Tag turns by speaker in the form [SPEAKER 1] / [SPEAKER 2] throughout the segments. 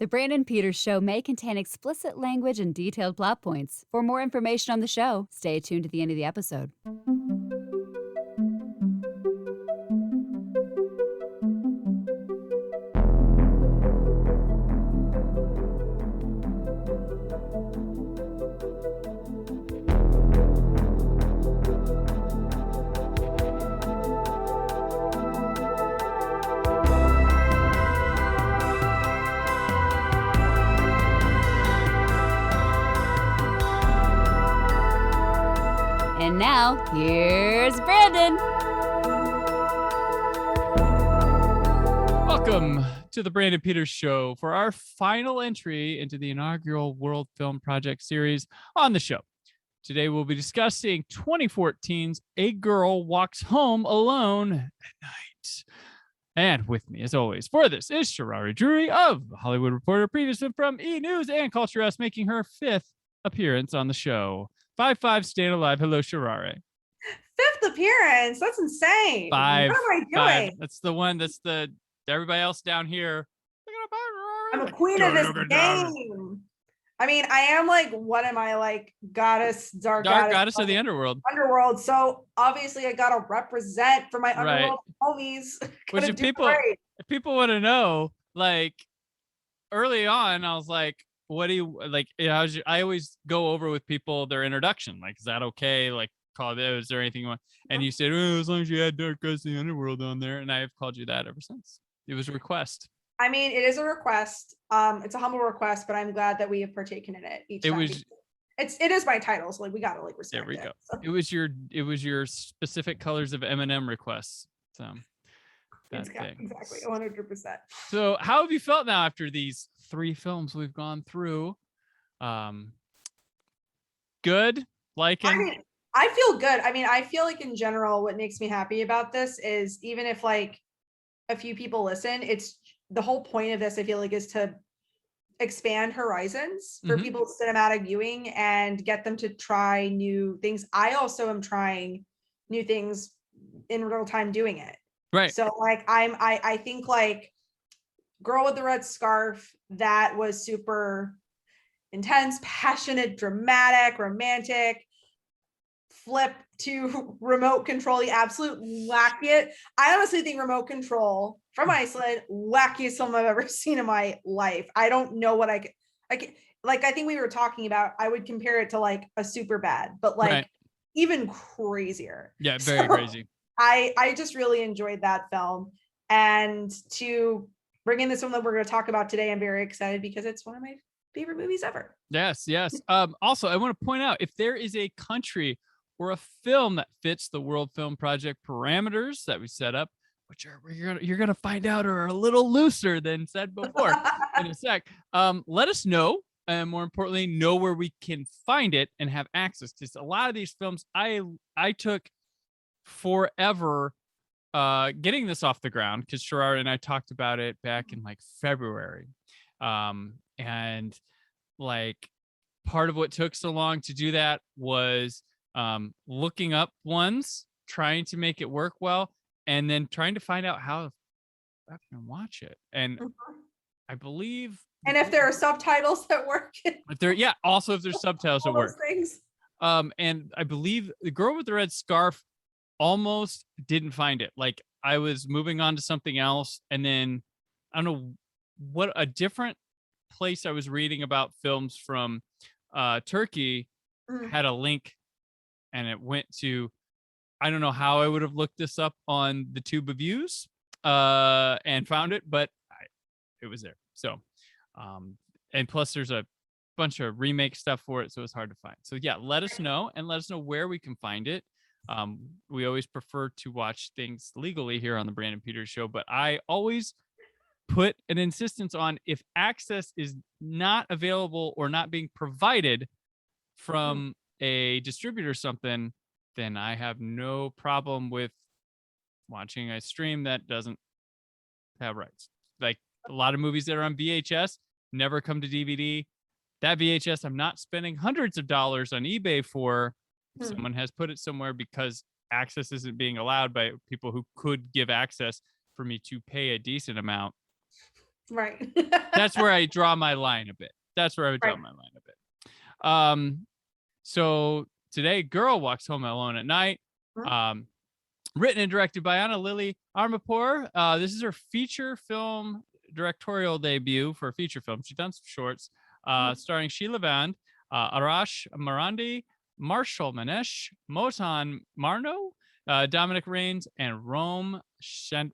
[SPEAKER 1] The Brandon Peters Show may contain explicit language and detailed plot points. For more information on the show, stay tuned to the end of the episode. And now, here's Brandon.
[SPEAKER 2] Welcome to the Brandon Peters Show for our final entry into the inaugural World Film Project series on the show. Today, we'll be discussing 2014's A Girl Walks Home Alone at Night. And with me, as always, for this is Sharareh Drury of The Hollywood Reporter, previously from E! News and Culture S, making her 5th appearance on the show. 5'5", staying alive. Hello, Sharareh.
[SPEAKER 3] 5th appearance. That's insane.
[SPEAKER 2] Five.
[SPEAKER 3] What am I doing?
[SPEAKER 2] That's the one. That's the everybody else down here.
[SPEAKER 3] I'm a queen of this game. I mean, I am like, what am I like? Dark
[SPEAKER 2] goddess of the underworld.
[SPEAKER 3] Underworld. So obviously, I gotta represent for my underworld homies.
[SPEAKER 2] Which if people want to know, like early on, I was like, what do you like? I always go over with people their introduction. Like, is that okay? Like, is there anything you want? And you said, as long as you had Dark Goddess of the Underworld on there, and I have called you that ever since. It was a request.
[SPEAKER 3] I mean, it is a request. It's a humble request, but I'm glad that we have partaken in it each time. It is my title, so like we gotta like respect.
[SPEAKER 2] There we go.
[SPEAKER 3] So.
[SPEAKER 2] It was your specific colors of M&M requests. So
[SPEAKER 3] exactly 100%.
[SPEAKER 2] So how have you felt now after these 3 films we've gone through? Good? Liking?
[SPEAKER 3] I mean, I feel good. I mean, I feel like in general, what makes me happy about this is even if like a few people listen, it's the whole point of this, I feel like, is to expand horizons for people's cinematic viewing and get them to try new things. I also am trying new things in real time doing it.
[SPEAKER 2] Right.
[SPEAKER 3] So like I think like Girl with the Red Scarf, that was super intense, passionate, dramatic, romantic. Flip to Remote Control, the absolute wackiest. I honestly think Remote Control from Iceland, wackiest film I've ever seen in my life. I don't know what I can like. I think we were talking about, I would compare it to like a Superbad, but like even crazier.
[SPEAKER 2] Yeah, very crazy.
[SPEAKER 3] I just really enjoyed that film, and to bring in this one that we're going to talk about today, I'm very excited because it's one of my favorite movies ever.
[SPEAKER 2] Yes. Also, I want to point out, if there is a country or a film that fits the World Film Project parameters that we set up, which you're gonna find out are a little looser than said before in a sec. Let us know, and more importantly, know where we can find it and have access. Because a lot of these films, I took forever getting this off the ground, because Sharareh and I talked about it back in like February, and like part of what took so long to do that was looking up ones, trying to make it work well, and then trying to find out how I can watch it. And I believe,
[SPEAKER 3] and if there are subtitles that work,
[SPEAKER 2] if there's subtitles that work. And I believe The Girl with the Red Scarf almost didn't find it. Like, I was moving on to something else, and then I don't know what, a different place I was reading about films from Turkey had a link, and it went to, I don't know how I would have looked this up on the Tube of Views and found it, but it was there. So, and plus there's a bunch of remake stuff for it, so it's hard to find. So yeah, let us know, and let us know where we can find it. We always prefer to watch things legally here on the Brandon Peters Show, but I always put an insistence on, if access is not available or not being provided from a distributor or something, then I have no problem with watching a stream that doesn't have rights. Like a lot of movies that are on VHS never come to DVD. That VHS, I'm not spending hundreds of dollars on eBay for. Someone has put it somewhere because access isn't being allowed by people who could give access for me to pay a decent amount.
[SPEAKER 3] Right.
[SPEAKER 2] That's where I draw my line a bit. That's where I would draw my line a bit. So today, Girl Walks Home Alone at Night. Written and directed by Anna Lily Armapour. This is her feature film directorial debut for a feature film. She's done some shorts, starring Sheila Vand, Arash Marandi, Marshall Manesh, Motan Marno, Dominic Rains, and Rome Shadanlu.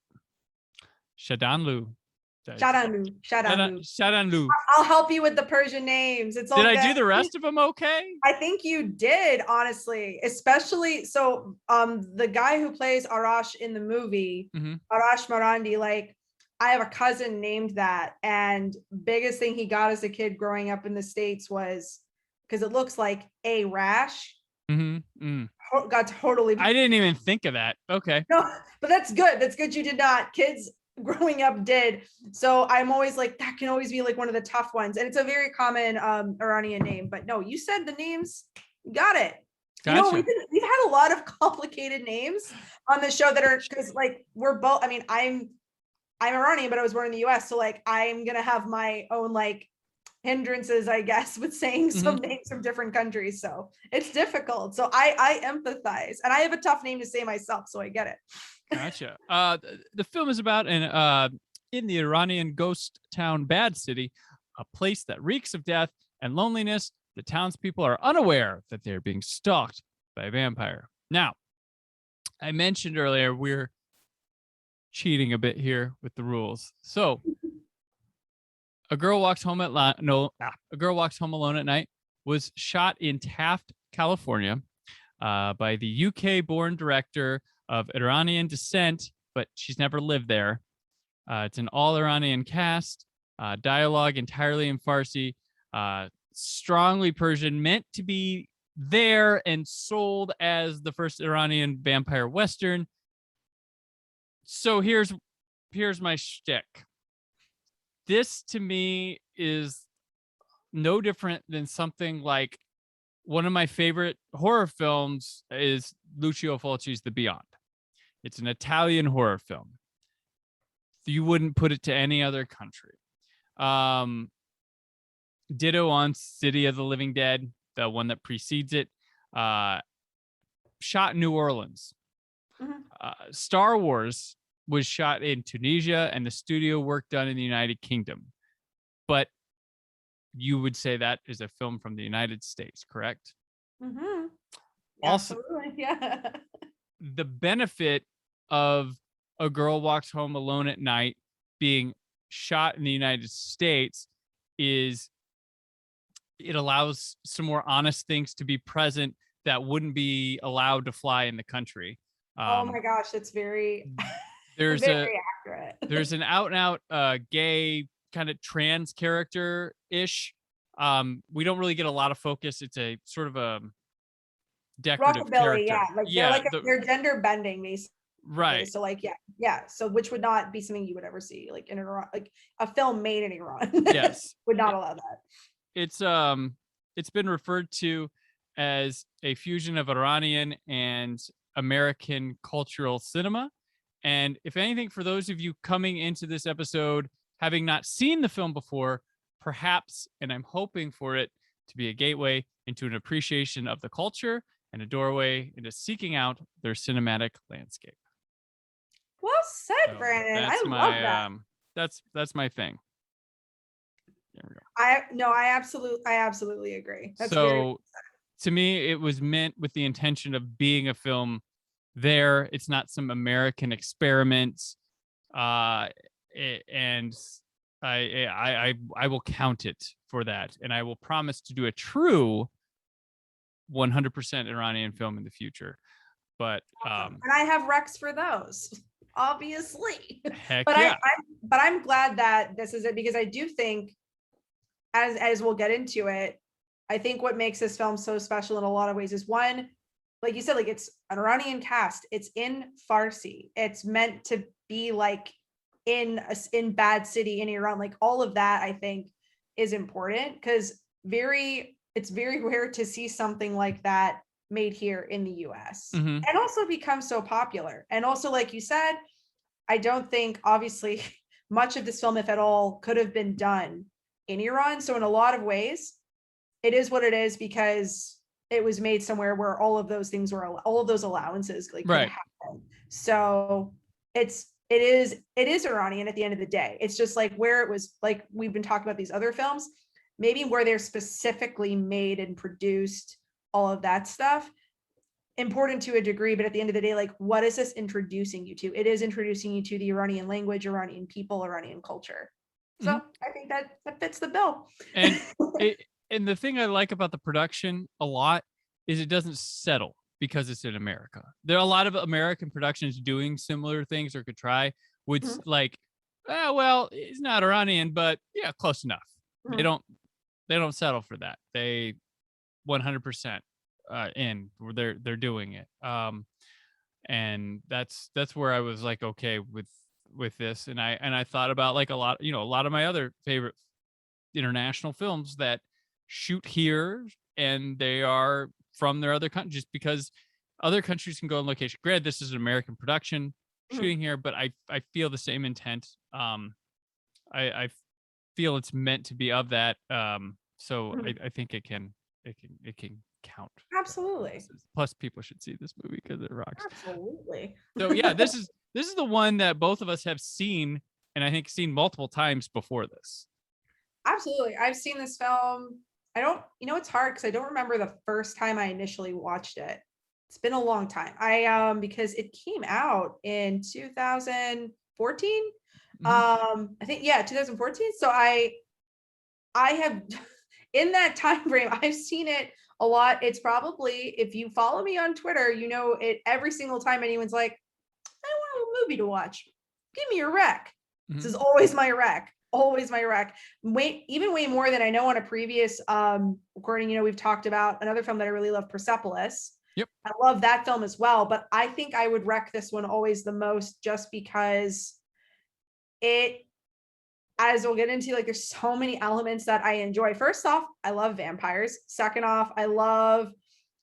[SPEAKER 3] Shadanlu. I'll help you with the Persian names. It's all
[SPEAKER 2] Did I do the rest of them okay?
[SPEAKER 3] I think you did, honestly. Especially so the guy who plays Arash in the movie, Arash Marandi, like I have a cousin named that, and biggest thing he got as a kid growing up in the States was because it looks like a rash. Got totally.
[SPEAKER 2] I didn't even think of that. Okay.
[SPEAKER 3] No, but that's good. That's good you did not. Kids growing up did. So I'm always like, that can always be like one of the tough ones. And it's a very common Iranian name. But no, you said the names. Got it.
[SPEAKER 2] Gotcha.
[SPEAKER 3] You know, we've had a lot of complicated names on the show that are, because like we're both, I mean, I'm Iranian, but I was born in the US. So like I'm gonna have my own like hindrances, I guess, with saying some names from different countries. So it's difficult. So I empathize, and I have a tough name to say myself, so I get it.
[SPEAKER 2] Gotcha. The film is about in the Iranian ghost town Bad City, a place that reeks of death and loneliness. The townspeople are unaware that they're being stalked by a vampire. Now, I mentioned earlier we're cheating a bit here with the rules. So, A Girl Walks Home Alone at Night was shot in Taft, California, by the UK-born director of Iranian descent, but she's never lived there. It's an all-Iranian cast, dialogue entirely in Farsi, strongly Persian, meant to be there and sold as the first Iranian vampire Western. So here's my shtick. This to me is no different than something like one of my favorite horror films is Lucio Fulci's The Beyond. It's an Italian horror film. You wouldn't put it to any other country. Ditto on City of the Living Dead, the one that precedes it. Shot in New Orleans. Star Wars was shot in Tunisia, and the studio work done in the United Kingdom. But you would say that is a film from the United States, correct? Also,
[SPEAKER 3] absolutely, yeah.
[SPEAKER 2] The benefit of A Girl Walks Home Alone at Night being shot in the United States is it allows some more honest things to be present that wouldn't be allowed to fly in the country.
[SPEAKER 3] Oh my gosh, that's very
[SPEAKER 2] there's
[SPEAKER 3] very accurate.
[SPEAKER 2] There's an out and out gay kind of trans character ish. We don't really get a lot of focus. It's a sort of a decorative
[SPEAKER 3] rockabilly,
[SPEAKER 2] character.
[SPEAKER 3] They're gender bending basically.
[SPEAKER 2] Right.
[SPEAKER 3] So like so which would not be something you would ever see like in Iran, like a film made in Iran.
[SPEAKER 2] Yes.
[SPEAKER 3] Would not allow that.
[SPEAKER 2] It's been referred to as a fusion of Iranian and American cultural cinema. And if anything, for those of you coming into this episode having not seen the film before, perhaps, and I'm hoping for it to be a gateway into an appreciation of the culture and a doorway into seeking out their cinematic landscape.
[SPEAKER 3] Well said, Brandon. I love that.
[SPEAKER 2] That's my thing. There we go.
[SPEAKER 3] I absolutely agree. That's
[SPEAKER 2] so to me, it was meant with the intention of being a film there. It's not some American experiment. And I will count it for that. And I will promise to do a true 100% Iranian film in the future. But
[SPEAKER 3] and I have recs for those, obviously.
[SPEAKER 2] Heck
[SPEAKER 3] but
[SPEAKER 2] yeah.
[SPEAKER 3] I'm glad that this is it, because I do think, as we'll get into it, I think what makes this film so special in a lot of ways is, one, like you said, like it's an Iranian cast, it's in Farsi, it's meant to be like in Bad City in Iran, like all of that I think is important, because it's very rare to see something like that made here in the US and also become so popular. And also, like you said, I don't think, obviously much of this film, if at all, could have been done in Iran. So in a lot of ways, it is what it is because it was made somewhere where all of those things were, all of those allowances like could happen. So it is Iranian at the end of the day. It's just like where it was, like we've been talking about these other films, maybe where they're specifically made and produced, all of that stuff, important to a degree, but at the end of the day, like what is this introducing you to? It is introducing you to the Iranian language, Iranian people, Iranian culture. So I think that fits the bill.
[SPEAKER 2] And and the thing I like about the production a lot is it doesn't settle because it's in America. There are a lot of American productions doing similar things or could try, which like, well, it's not Iranian, but yeah, close enough. They don't settle for that. They 100% in where they're doing it. And that's where I was like, okay with this. And I thought about like a lot of my other favorite international films that shoot here and they are from their other countries, just because other countries can go on location. Granted, this is an American production shooting here, but I feel the same intent. I feel it's meant to be of that. So I think it can count.
[SPEAKER 3] Absolutely.
[SPEAKER 2] Plus, people should see this movie because it rocks.
[SPEAKER 3] Absolutely.
[SPEAKER 2] So yeah, this is the one that both of us have seen, and I think seen multiple times before this.
[SPEAKER 3] Absolutely. I've seen this film. It's hard because I don't remember the first time I initially watched it. It's been a long time. Because it came out in 2014. I think, 2014. So I have in that time frame, I've seen it a lot. It's probably, if you follow me on Twitter, it every single time anyone's like, I want a movie to watch, give me your rec. This is always my rec. Always my rec. Way more than I know on a previous recording. We've talked about another film that I really love, Persepolis.
[SPEAKER 2] Yep.
[SPEAKER 3] I love that film as well, but I think I would rec this one always the most just because as we'll get into, like, there's so many elements that I enjoy. First off, I love vampires. Second off, I love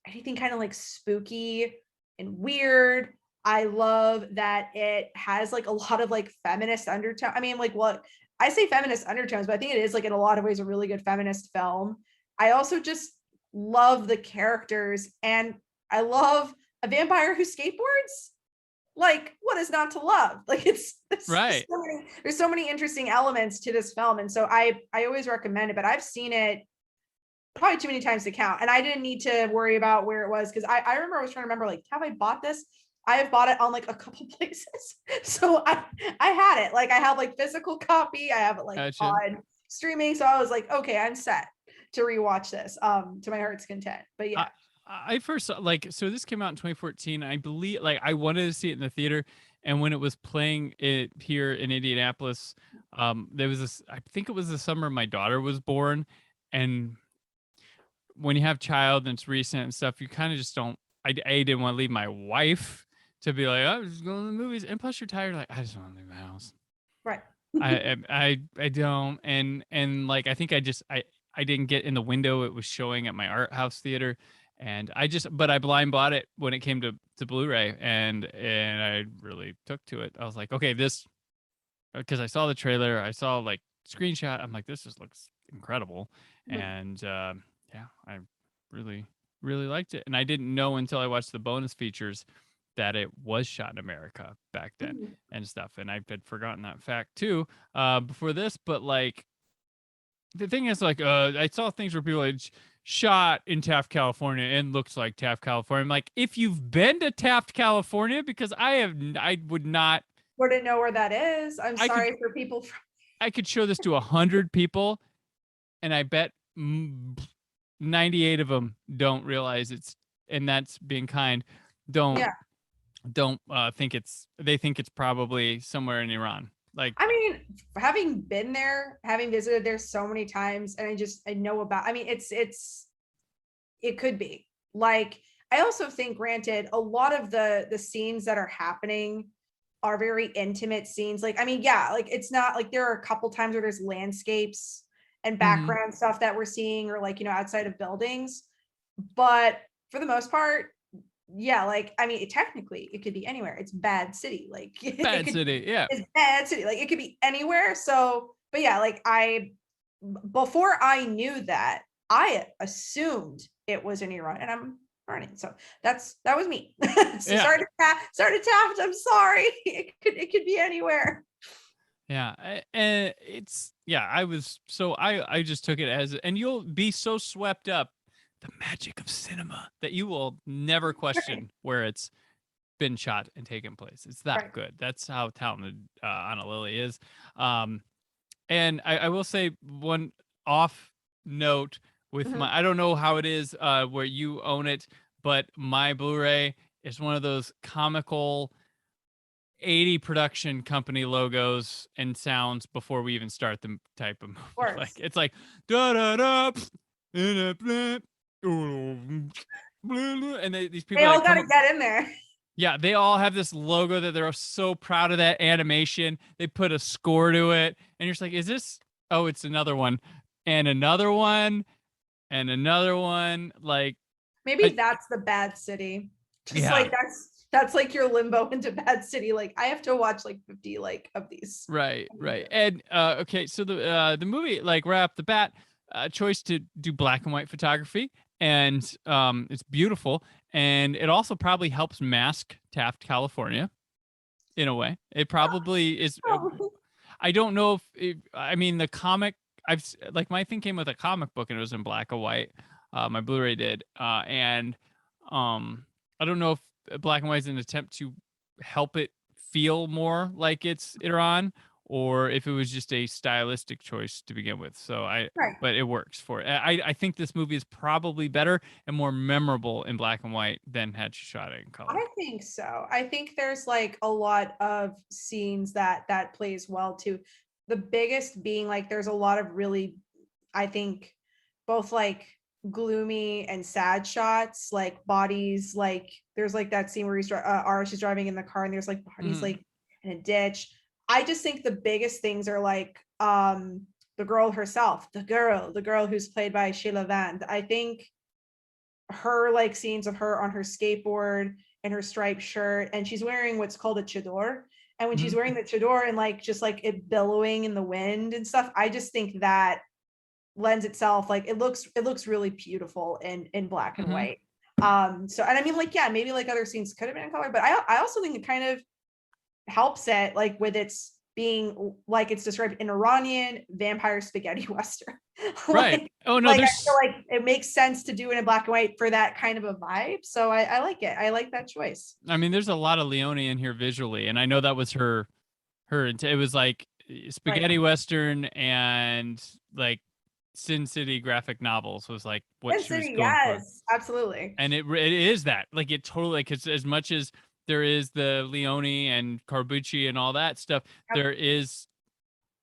[SPEAKER 3] anything kind of like spooky and weird. I love that it has like a lot of like feminist undertone. I mean, like, what I say feminist undertones, but I think it is like in a lot of ways a really good feminist film. I also just love the characters, and I love a vampire who skateboards. Like, what is not to love? Like, it's
[SPEAKER 2] right.
[SPEAKER 3] There's so many interesting elements to this film, and so I always recommend it. But I've seen it probably too many times to count, and I didn't need to worry about where it was because I remember I was trying to remember, like, have I bought this? I have bought it on like a couple places. So I had it. Like, I have like physical copy. I have it like on streaming. So I was like, okay, I'm set to rewatch this to my heart's content. But yeah.
[SPEAKER 2] I first so this came out in 2014. I believe like I wanted to see it in the theater, and when it was playing it here in Indianapolis, there was this, I think it was the summer my daughter was born, and when you have child and it's recent and stuff, you kind of just don't. I didn't want to leave my wife to be like, I was just going to the movies, and plus you're tired, like I just want to leave the house.
[SPEAKER 3] Right.
[SPEAKER 2] I don't, and like I think I didn't get in the window it was showing at my art house theater, and but I blind bought it when it came to Blu-ray, and I really took to it. I was like, okay, this, because I saw the trailer, I saw like screenshot, I'm like, this just looks incredible. And yeah, I really liked it, and I didn't know until I watched the bonus features that it was shot in America back then and stuff, and I had forgotten that fact too before this. But like, the thing is, like, I saw things where people had shot in Taft, California, and looks like Taft, California. I'm like, if you've been to Taft, California, because I wouldn't know where that is.
[SPEAKER 3] I'm sorry for people.
[SPEAKER 2] I could show this to 100 people, and I bet 98 of them don't realize it's, and that's being kind. Don't think they think it's probably somewhere in Iran. Like,
[SPEAKER 3] I mean, having been there, having visited there so many times, and I know about, I mean, it could be. Like, I also think, granted, a lot of the scenes that are happening are very intimate scenes. Like, I mean, yeah, like, it's not like there are a couple times where there's landscapes and background stuff that we're seeing, or like, outside of buildings. But for the most part, yeah, like, I mean, technically it could be anywhere. It's Bad City. Like
[SPEAKER 2] Bad City. Yeah.
[SPEAKER 3] it's Bad City. Like it could be anywhere. So, but yeah, like before I knew that, I assumed it was in Iran, and I'm learning. So that was me. So
[SPEAKER 2] Yeah.
[SPEAKER 3] sorry to Taft. I'm sorry. It could be anywhere.
[SPEAKER 2] Yeah, and I just took it as, and you'll be so swept up the magic of cinema that you will never question where it's been shot and taken place. It's that good. That's how talented Anna Lily is. And I will say one off note with I don't know how it is where you own it, but my Blu-ray is one of those comical 80 production company logos and sounds before we even start the type of movie. Like it's like da da da, and these people
[SPEAKER 3] they all
[SPEAKER 2] like
[SPEAKER 3] gotta get in there.
[SPEAKER 2] Yeah, they all have this logo that they're so proud of that animation. They put a score to it, and you're just like, is this? Oh, it's another one, and another one, and another one. Like
[SPEAKER 3] maybe that's the Bad City. Just like that's like your limbo into Bad City. Like I have to watch like 50 like of these.
[SPEAKER 2] Right. And okay, so the movie, like right off the bat, choice to do black and white photography, and it's beautiful, and it also probably helps mask Taft, California, in a way. It probably is. I don't know if I mean the comic. Like my thing came with a comic book and it was in black and white. My Blu-ray did, and I don't know if black and white is an attempt to help it feel more like it's Iran, or if it was just a stylistic choice to begin with. So but it works for it. I think this movie is probably better and more memorable in black and white than had she shot it in color.
[SPEAKER 3] I think so. I think there's like a lot of scenes that plays well too. The biggest being like there's a lot of really, I think, both like gloomy and sad shots, like bodies, like there's like that scene where she's driving in the car and there's like bodies like in a ditch. I just think the biggest things are like the girl herself, the girl who's played by Sheila Vand. I think her like scenes of her on her skateboard and her striped shirt, and she's wearing what's called a chador. And when she's wearing the chador and like just like it billowing in the wind and stuff, I just think that lends itself, like it looks really beautiful in black and white. So, and I mean, like, yeah, maybe like other scenes could have been in color, but I also think it kind of helps it like with its being like it's described an Iranian vampire spaghetti western.
[SPEAKER 2] Right. Oh no,
[SPEAKER 3] like, I feel like it makes sense to do it in black and white for that kind of a vibe. So I like it. I like that choice.
[SPEAKER 2] I mean, there's a lot of Leone in here visually, and I know that was her. It was like spaghetti western and like Sin City graphic novels was like what she was going for.
[SPEAKER 3] Absolutely.
[SPEAKER 2] And it is that, like, it totally, because as much as there is the Leone and Corbucci and all that stuff, there is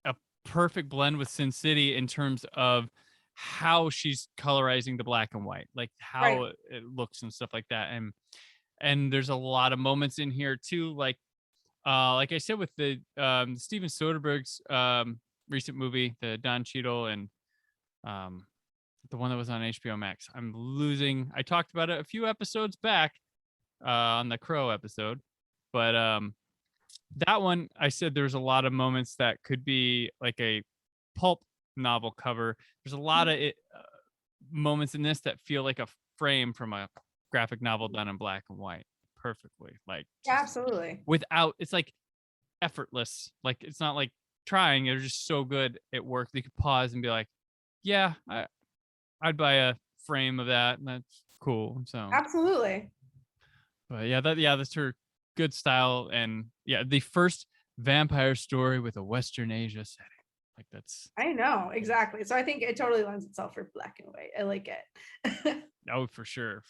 [SPEAKER 2] a perfect blend with Sin City in terms of how she's colorizing the black and white, like how it looks and stuff like that. And there's a lot of moments in here too, like I said with the Steven Soderbergh's recent movie, the Don Cheadle and the one that was on HBO Max. I talked about it a few episodes back on the Crow episode, but that one, I said there's a lot of moments that could be like a pulp novel cover. There's a lot of moments in this that feel like a frame from a graphic novel done in black and white perfectly, like
[SPEAKER 3] absolutely,
[SPEAKER 2] without, it's like effortless, like it's not like trying, they're just so good at work. They could pause and be like, yeah, I'd buy a frame of that, and that's cool. So
[SPEAKER 3] absolutely.
[SPEAKER 2] But that's her good style, and the first vampire story with a Western Asia setting. Like that's,
[SPEAKER 3] I know, exactly. So I think it totally lends itself for black and white. I like it.
[SPEAKER 2] Oh, for sure.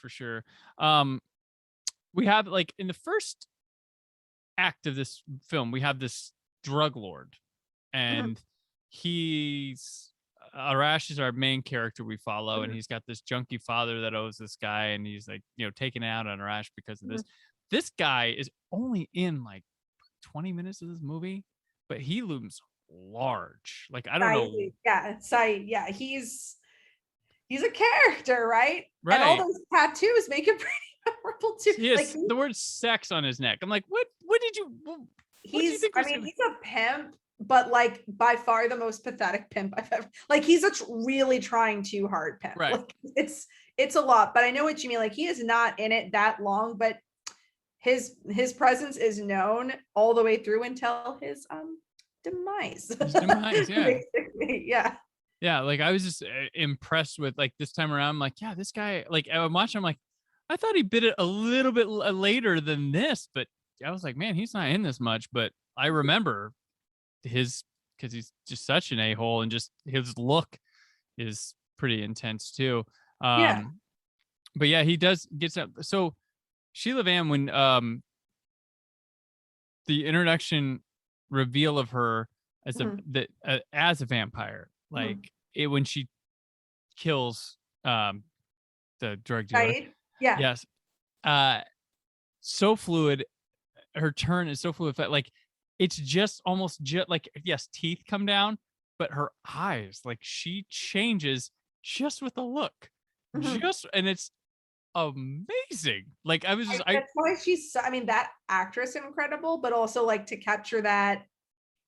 [SPEAKER 2] We have, like, in the first act of this film, we have this drug lord, and Arash is our main character we follow, and he's got this junkie father that owes this guy, and he's like, taking it out on Arash because of this. This guy is only in like 20 minutes of this movie, but he looms large. Like, I don't know.
[SPEAKER 3] Yeah, Saeed. Yeah, he's a character, right?
[SPEAKER 2] Right.
[SPEAKER 3] And all those tattoos make him pretty Horrible too.
[SPEAKER 2] He
[SPEAKER 3] Like
[SPEAKER 2] has the word sex on his neck. I'm like, what did you what do you think
[SPEAKER 3] I mean, he's a pimp, but like by far the most pathetic pimp I've ever, like he's a really trying too hard pimp.
[SPEAKER 2] Right.
[SPEAKER 3] Like it's a lot, but I know what you mean. Like he is not in it that long, but his presence is known all the way through until his demise.
[SPEAKER 2] His demise, yeah.
[SPEAKER 3] Basically, yeah.
[SPEAKER 2] Yeah, like I was just impressed with like this time around. I'm like, yeah, this guy. Like I'm watching. I'm like, I thought he bit it a little bit later than this, but I was like, man, he's not in this much. But I remember his because he's just such an a-hole, and just his look is pretty intense too.
[SPEAKER 3] Yeah.
[SPEAKER 2] But yeah, he gets up. So Sheila Van, when the introduction reveal of her as as a vampire, like it when she kills the drug dealer.
[SPEAKER 3] Right. Yeah.
[SPEAKER 2] Yes. So fluid. Her turn is so fluid. Like it's just almost like, yes, teeth come down, but her eyes, like she changes just with a look. And it's amazing. Like I was just
[SPEAKER 3] that's why she's, I mean, that actress incredible, but also like to capture that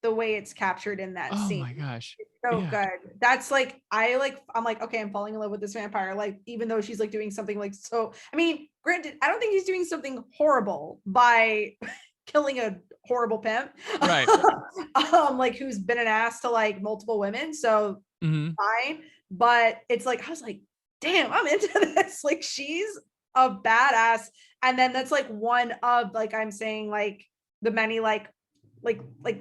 [SPEAKER 3] the way it's captured in that scene.
[SPEAKER 2] Oh my gosh.
[SPEAKER 3] It's so good. That's like I'm like, okay, I'm falling in love with this vampire. Like, even though she's like doing something like so, I mean, granted, I don't think he's doing something horrible by killing a horrible pimp.
[SPEAKER 2] Right.
[SPEAKER 3] Like who's been an ass to like multiple women. So fine. But it's like, I was like, damn, I'm into this. Like she's a badass. And then that's like one of, like I'm saying, like the many like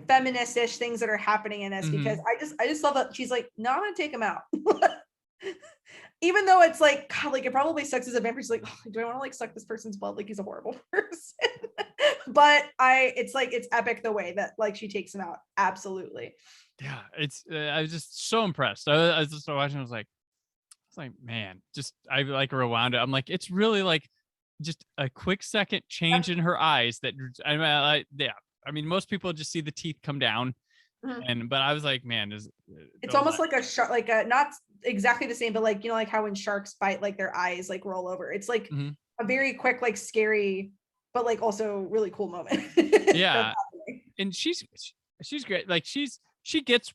[SPEAKER 3] feminist-ish things that are happening in this, because I just love that she's like, no, I'm gonna take him out. Even though it's like, God, like it probably sucks as a vampire. She's like, oh, do I want to like suck this person's blood? Like he's a horrible person. But it's like, it's epic the way that like she takes him out. Absolutely.
[SPEAKER 2] Yeah, it's I was just so impressed. I was just watching. I was like, man, just I like rewound it. I'm like, it's really like just a quick second change in her eyes that I mean, most people just see the teeth come down, but I was like, man,
[SPEAKER 3] it's almost like a shark, like a, not exactly the same, but like, you know, like how when sharks bite, like their eyes like roll over. It's like a very quick, like scary, but like also really cool moment.
[SPEAKER 2] Yeah, and she's great. Like she gets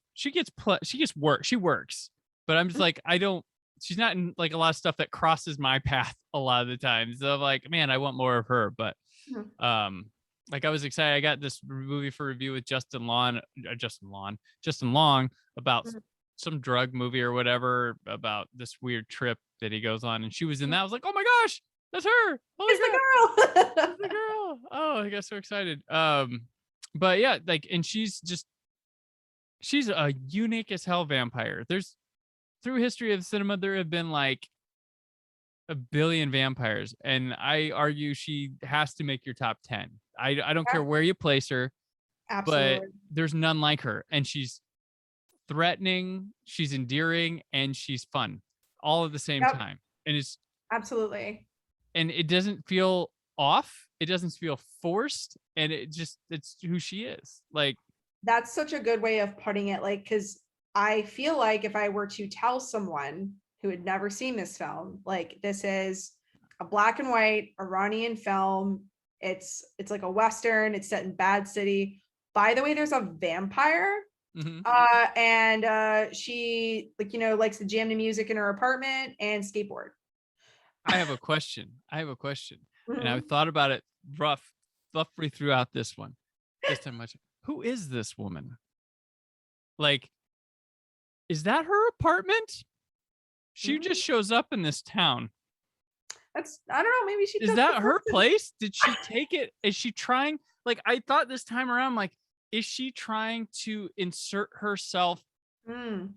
[SPEAKER 2] work. She works, but I'm just like, she's not in like a lot of stuff that crosses my path a lot of the times. So I'm like, man, I want more of her. But like I was excited. I got this movie for review with Justin Long about some drug movie or whatever, about this weird trip that he goes on, and she was in that. I was like, oh my gosh, that's her.
[SPEAKER 3] It's the girl.
[SPEAKER 2] It's the girl. Oh, I got so excited. But yeah, like, and she's a unique as hell vampire. Through history of cinema, there have been like a billion vampires, and I argue she has to make your top 10. I don't care where you place her. Absolutely. But there's none like her, and she's threatening, she's endearing, and she's fun all at the same time. And it's
[SPEAKER 3] absolutely,
[SPEAKER 2] and it doesn't feel off, it doesn't feel forced, and it's who she is. Like,
[SPEAKER 3] that's such a good way of putting it. Like, because I feel like if I were to tell someone who had never seen this film, like this is a black and white Iranian film, it's like a Western, it's set in Bad City. By the way, there's a vampire. And she, like, you know, likes to jam to music in her apartment and skateboard.
[SPEAKER 2] I have a question. And I thought about it roughly throughout this one. This time much. Who is this woman? Like, is that her apartment? She just shows up in this town.
[SPEAKER 3] I don't know, maybe she
[SPEAKER 2] is that her place? Did she take it? Is she trying? Like, I thought this time around, like, is she trying to insert herself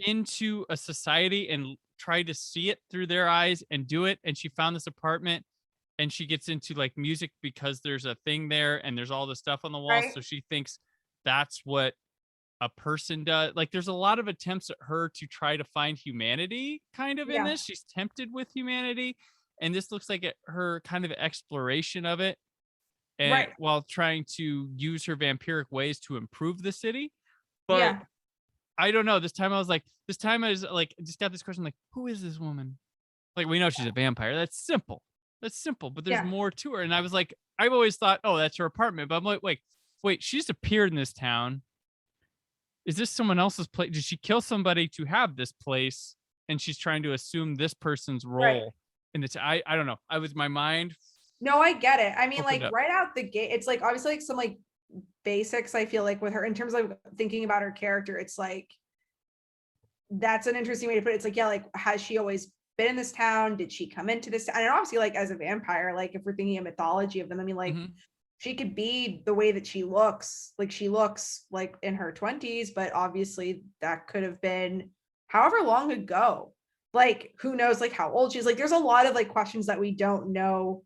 [SPEAKER 2] into a society and try to see it through their eyes and do it? And she found this apartment, and she gets into like music because there's a thing there and there's all the stuff on the wall. Right. So she thinks that's what a person does. Like, there's a lot of attempts at her to try to find humanity kind of in this. She's tempted with humanity. And this looks like her kind of exploration of it. And while trying to use her vampiric ways to improve the city. But I don't know. This time I was like, I just got this question, like, who is this woman? Like, we know she's a vampire. That's simple. That's simple, but there's more to her. And I was like, I've always thought, oh, that's her apartment. But I'm like, wait, she just appeared in this town. Is this someone else's place? Did she kill somebody to have this place? And she's trying to assume this person's role in the I don't know. My mind.
[SPEAKER 3] No, I get it. I mean, like
[SPEAKER 2] up.
[SPEAKER 3] right out the gate, it's like obviously like some like basics I feel like with her in terms of thinking about her character. It's like that's an interesting way to put it. It's like, yeah, like has she always been in this town? Did she come into this town? And obviously, like as a vampire, like if we're thinking of mythology of them, I mean, like she could be the way that she looks like in her 20s, but obviously that could have been however long ago. Like who knows like how old she's. Like there's a lot of like questions that we don't know,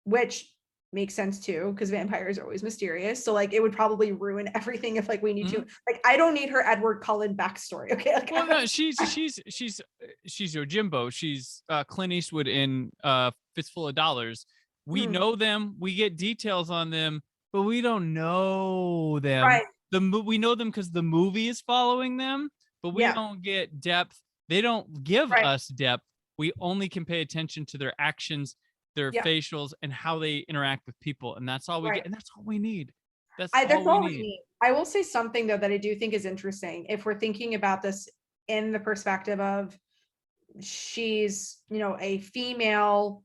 [SPEAKER 3] which makes sense too, because vampires are always mysterious. So like it would probably ruin everything if like we need to, like I don't need her Edward Cullen backstory. Okay. Like,
[SPEAKER 2] well, no, she's Yojimbo. She's Clint Eastwood in Fistful of Dollars. We know them, we get details on them, but we don't know them.
[SPEAKER 3] Right.
[SPEAKER 2] We know them because the movie is following them, but we don't get depth. They don't give us depth. We only can pay attention to their actions, their facials, and how they interact with people, and that's all we get, and that's all we need. That's all we need.
[SPEAKER 3] I will say something though that I do think is interesting if we're thinking about this in the perspective of she's, you know, a female,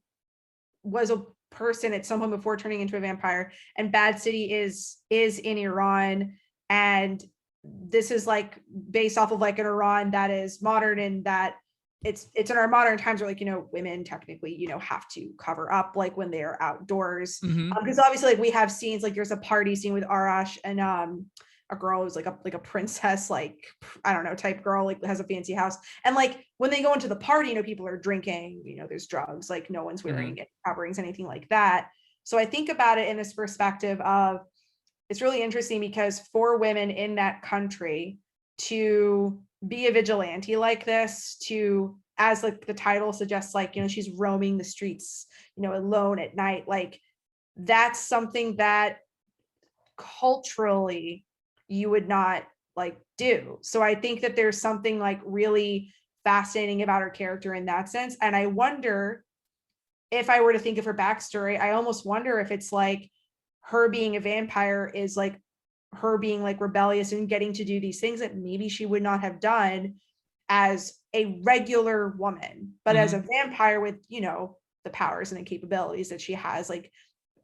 [SPEAKER 3] was a person at some point before turning into a vampire, and Bad City is in Iran, and this is like based off of like an Iran that is modern, and that it's in our modern times where like, you know, women technically, you know, have to cover up like when they are outdoors, because obviously like we have scenes like there's a party scene with Arash and a girl who's like a princess, like I don't know, type girl, like has a fancy house, and like when they go into the party, you know, people are drinking, you know, there's drugs, like no one's wearing coverings, anything like that. So I think about it in this perspective of it's really interesting because for women in that country to be a vigilante like this, to, as like the title suggests, like, you know, she's roaming the streets, you know, alone at night, like that's something that culturally you would not like do. So I think that there's something like really fascinating about her character in that sense. And I wonder if I were to think of her backstory, I almost wonder if it's like her being a vampire is like her being like rebellious and getting to do these things that maybe she would not have done as a regular woman, but as a vampire with, you know, the powers and the capabilities that she has, like,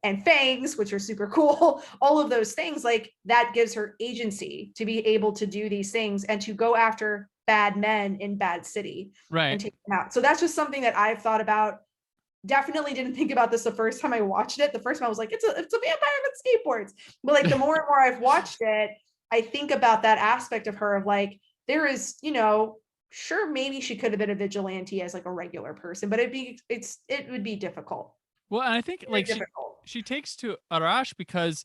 [SPEAKER 3] and fangs, which are super cool, all of those things, like that gives her agency to be able to do these things and to go after bad men in Bad City and take them out. So that's just something that I've thought about. Definitely didn't think about this the first time I watched it. The first time I was like, it's a vampire with skateboards. But like the more and more I've watched it, I think about that aspect of her of like, there is, you know, sure, maybe she could have been a vigilante as like a regular person, but it would be difficult.
[SPEAKER 2] Well, and I think like she takes to Arash because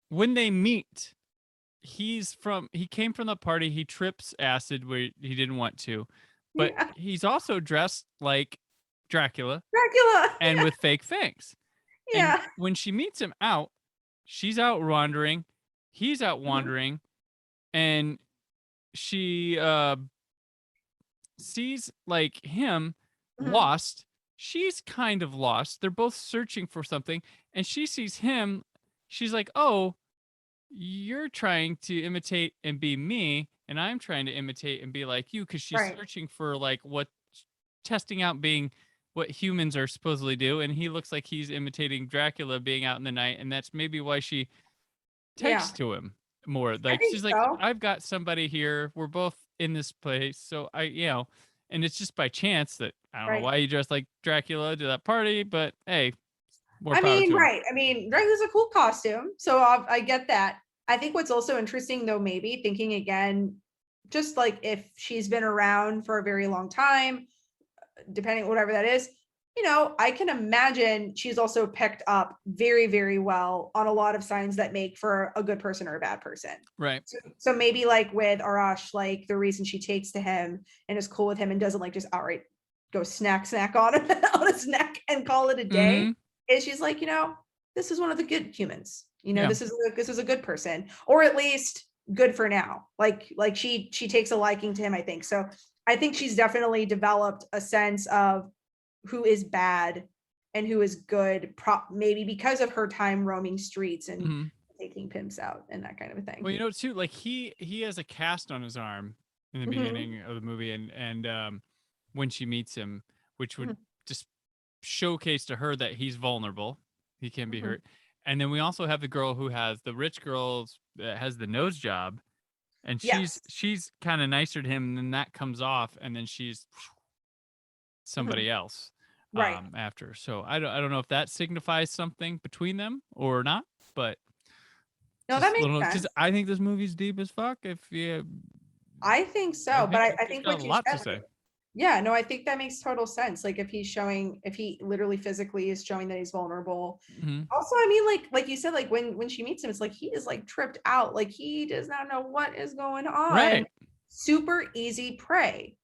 [SPEAKER 2] when they meet, he came from the party, he trips acid where he didn't want to, but he's also dressed like Dracula and with fake fangs. And when she meets him out, she's out wandering, he's out wandering, and she sees like him lost. She's kind of lost. They're both searching for something, and she sees him. She's like, oh, you're trying to imitate and be me, and I'm trying to imitate and be like you, because she's searching for like testing out being what humans are supposedly do, and he looks like he's imitating Dracula being out in the night, and that's maybe why she takes to him more. Like she's like, I've got somebody here, we're both in this place, so and it's just by chance that I don't know why you dressed like Dracula to that party, but hey, more power to him.
[SPEAKER 3] I mean, Dracula's a cool costume, so I get that. I think what's also interesting though, maybe thinking again, just like if she's been around for a very long time, depending whatever that is, you know, I can imagine she's also picked up very, very well on a lot of signs that make for a good person or a bad person.
[SPEAKER 2] Right.
[SPEAKER 3] So maybe like with Arash, like the reason she takes to him and is cool with him and doesn't like just outright go snack on him on his neck and call it a day is she's like, you know, this is one of the good humans. You know, this is a good person, or at least good for now. Like she takes a liking to him, I think. So I think she's definitely developed a sense of who is bad and who is good, maybe because of her time roaming streets and taking pimps out and that kind of a thing.
[SPEAKER 2] Well, you know, too, like he has a cast on his arm in the beginning of the movie, and when she meets him, which would just showcase to her that he's vulnerable, he can be hurt. And then we also have the girl who has the rich girl that has the nose job, and she's kind of nicer to him, and then that comes off, and then she's somebody else after. So I don't know if that signifies something between them or not, but
[SPEAKER 3] no, that makes sense.
[SPEAKER 2] Because I think this movie's deep as fuck.
[SPEAKER 3] I think so, but I think what you said.
[SPEAKER 2] To say.
[SPEAKER 3] Yeah, no, I think that makes total sense. Like if he literally physically is showing that he's vulnerable. Also, I mean, like you said, like when she meets him, it's like he is like tripped out. Like he does not know what is going on.
[SPEAKER 2] Right.
[SPEAKER 3] Super easy prey.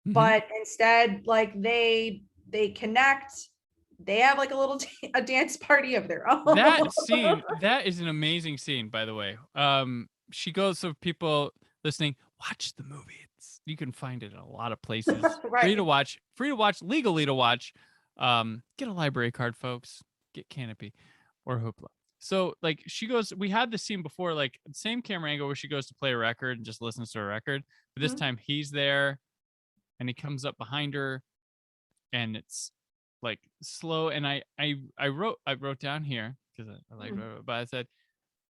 [SPEAKER 3] But instead, like they connect. They have like a dance party of their own.
[SPEAKER 2] That is an amazing scene, by the way. She goes, so people listening, watch the movie. You can find it in a lot of places. Free to watch, legally to watch. Get a library card, folks. Get Canopy or Hoopla. So like she goes, we had the scene before, like same camera angle where she goes to play a record and just listens to a record. But this time he's there and he comes up behind her and it's like slow. And I wrote down here because I like it, but I said,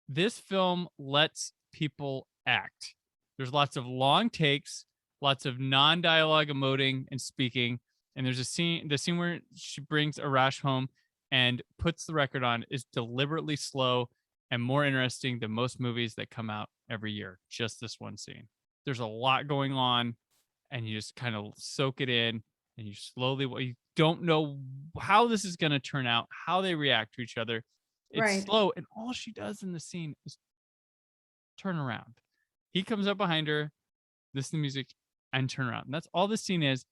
[SPEAKER 2] this film lets people act. There's lots of long takes, lots of non-dialogue emoting and speaking. And there's the scene where she brings Arash home and puts the record on is deliberately slow and more interesting than most movies that come out every year. Just this one scene. There's a lot going on and you just kind of soak it in and you you don't know how this is going to turn out, how they react to each other. It's slow. And all she does in the scene is turn around. He comes up behind her, listen to music, and turn around. And that's all this scene is,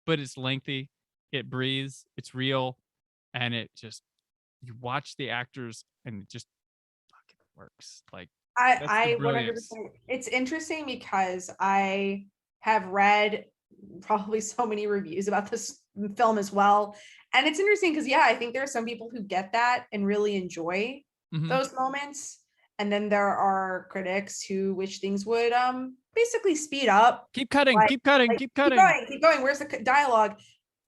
[SPEAKER 2] but it's lengthy, it breathes, it's real, and it just, you watch the actors and it just fucking works. Like
[SPEAKER 3] I 100%. It's interesting because I have read probably so many reviews about this film as well. And it's interesting because I think there are some people who get that and really enjoy those moments. And then there are critics who wish things would basically speed up.
[SPEAKER 2] Keep cutting. Keep going.
[SPEAKER 3] Where's the dialogue?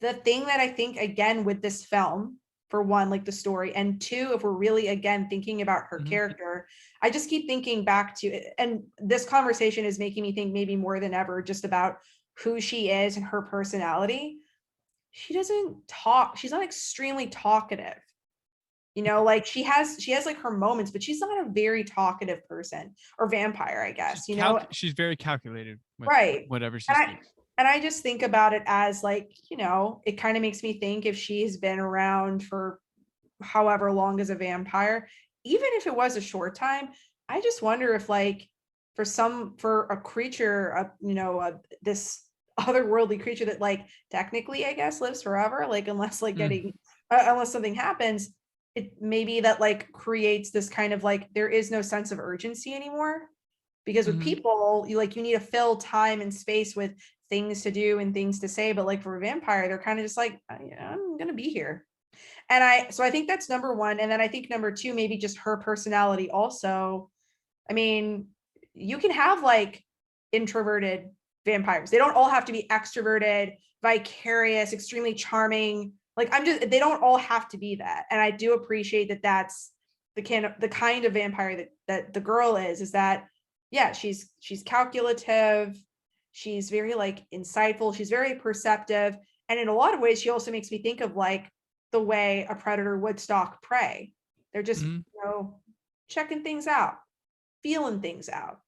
[SPEAKER 3] The thing that I think, again, with this film, for one, like the story, and two, if we're really, again, thinking about her character, I just keep thinking back to it. And this conversation is making me think maybe more than ever just about who she is and her personality. She doesn't talk. She's not extremely talkative. You know, like she has like her moments, but she's not a very talkative person or vampire, I guess.
[SPEAKER 2] She's very calculated with whatever she says.
[SPEAKER 3] And I just think about it as like, it kind of makes me think if she's been around for however long as a vampire, even if it was a short time, I just wonder if like for a creature, this otherworldly creature that like technically, I guess, lives forever, like unless like unless something happens, it maybe that like creates this kind of like there is no sense of urgency anymore, because with people you need to fill time and space with things to do and things to say, but like for a vampire they're kind of just like, I'm gonna be here. And I think that's number one. And then I think number two, maybe just her personality also. I mean, you can have like introverted vampires. They don't all have to be extroverted, vicarious, extremely charming. Like they don't all have to be that. And I do appreciate that that's the kind of vampire that the girl is that, she's calculative. She's very like insightful. She's very perceptive. And in a lot of ways, she also makes me think of like the way a predator would stalk prey. They're just, checking things out, feeling things out.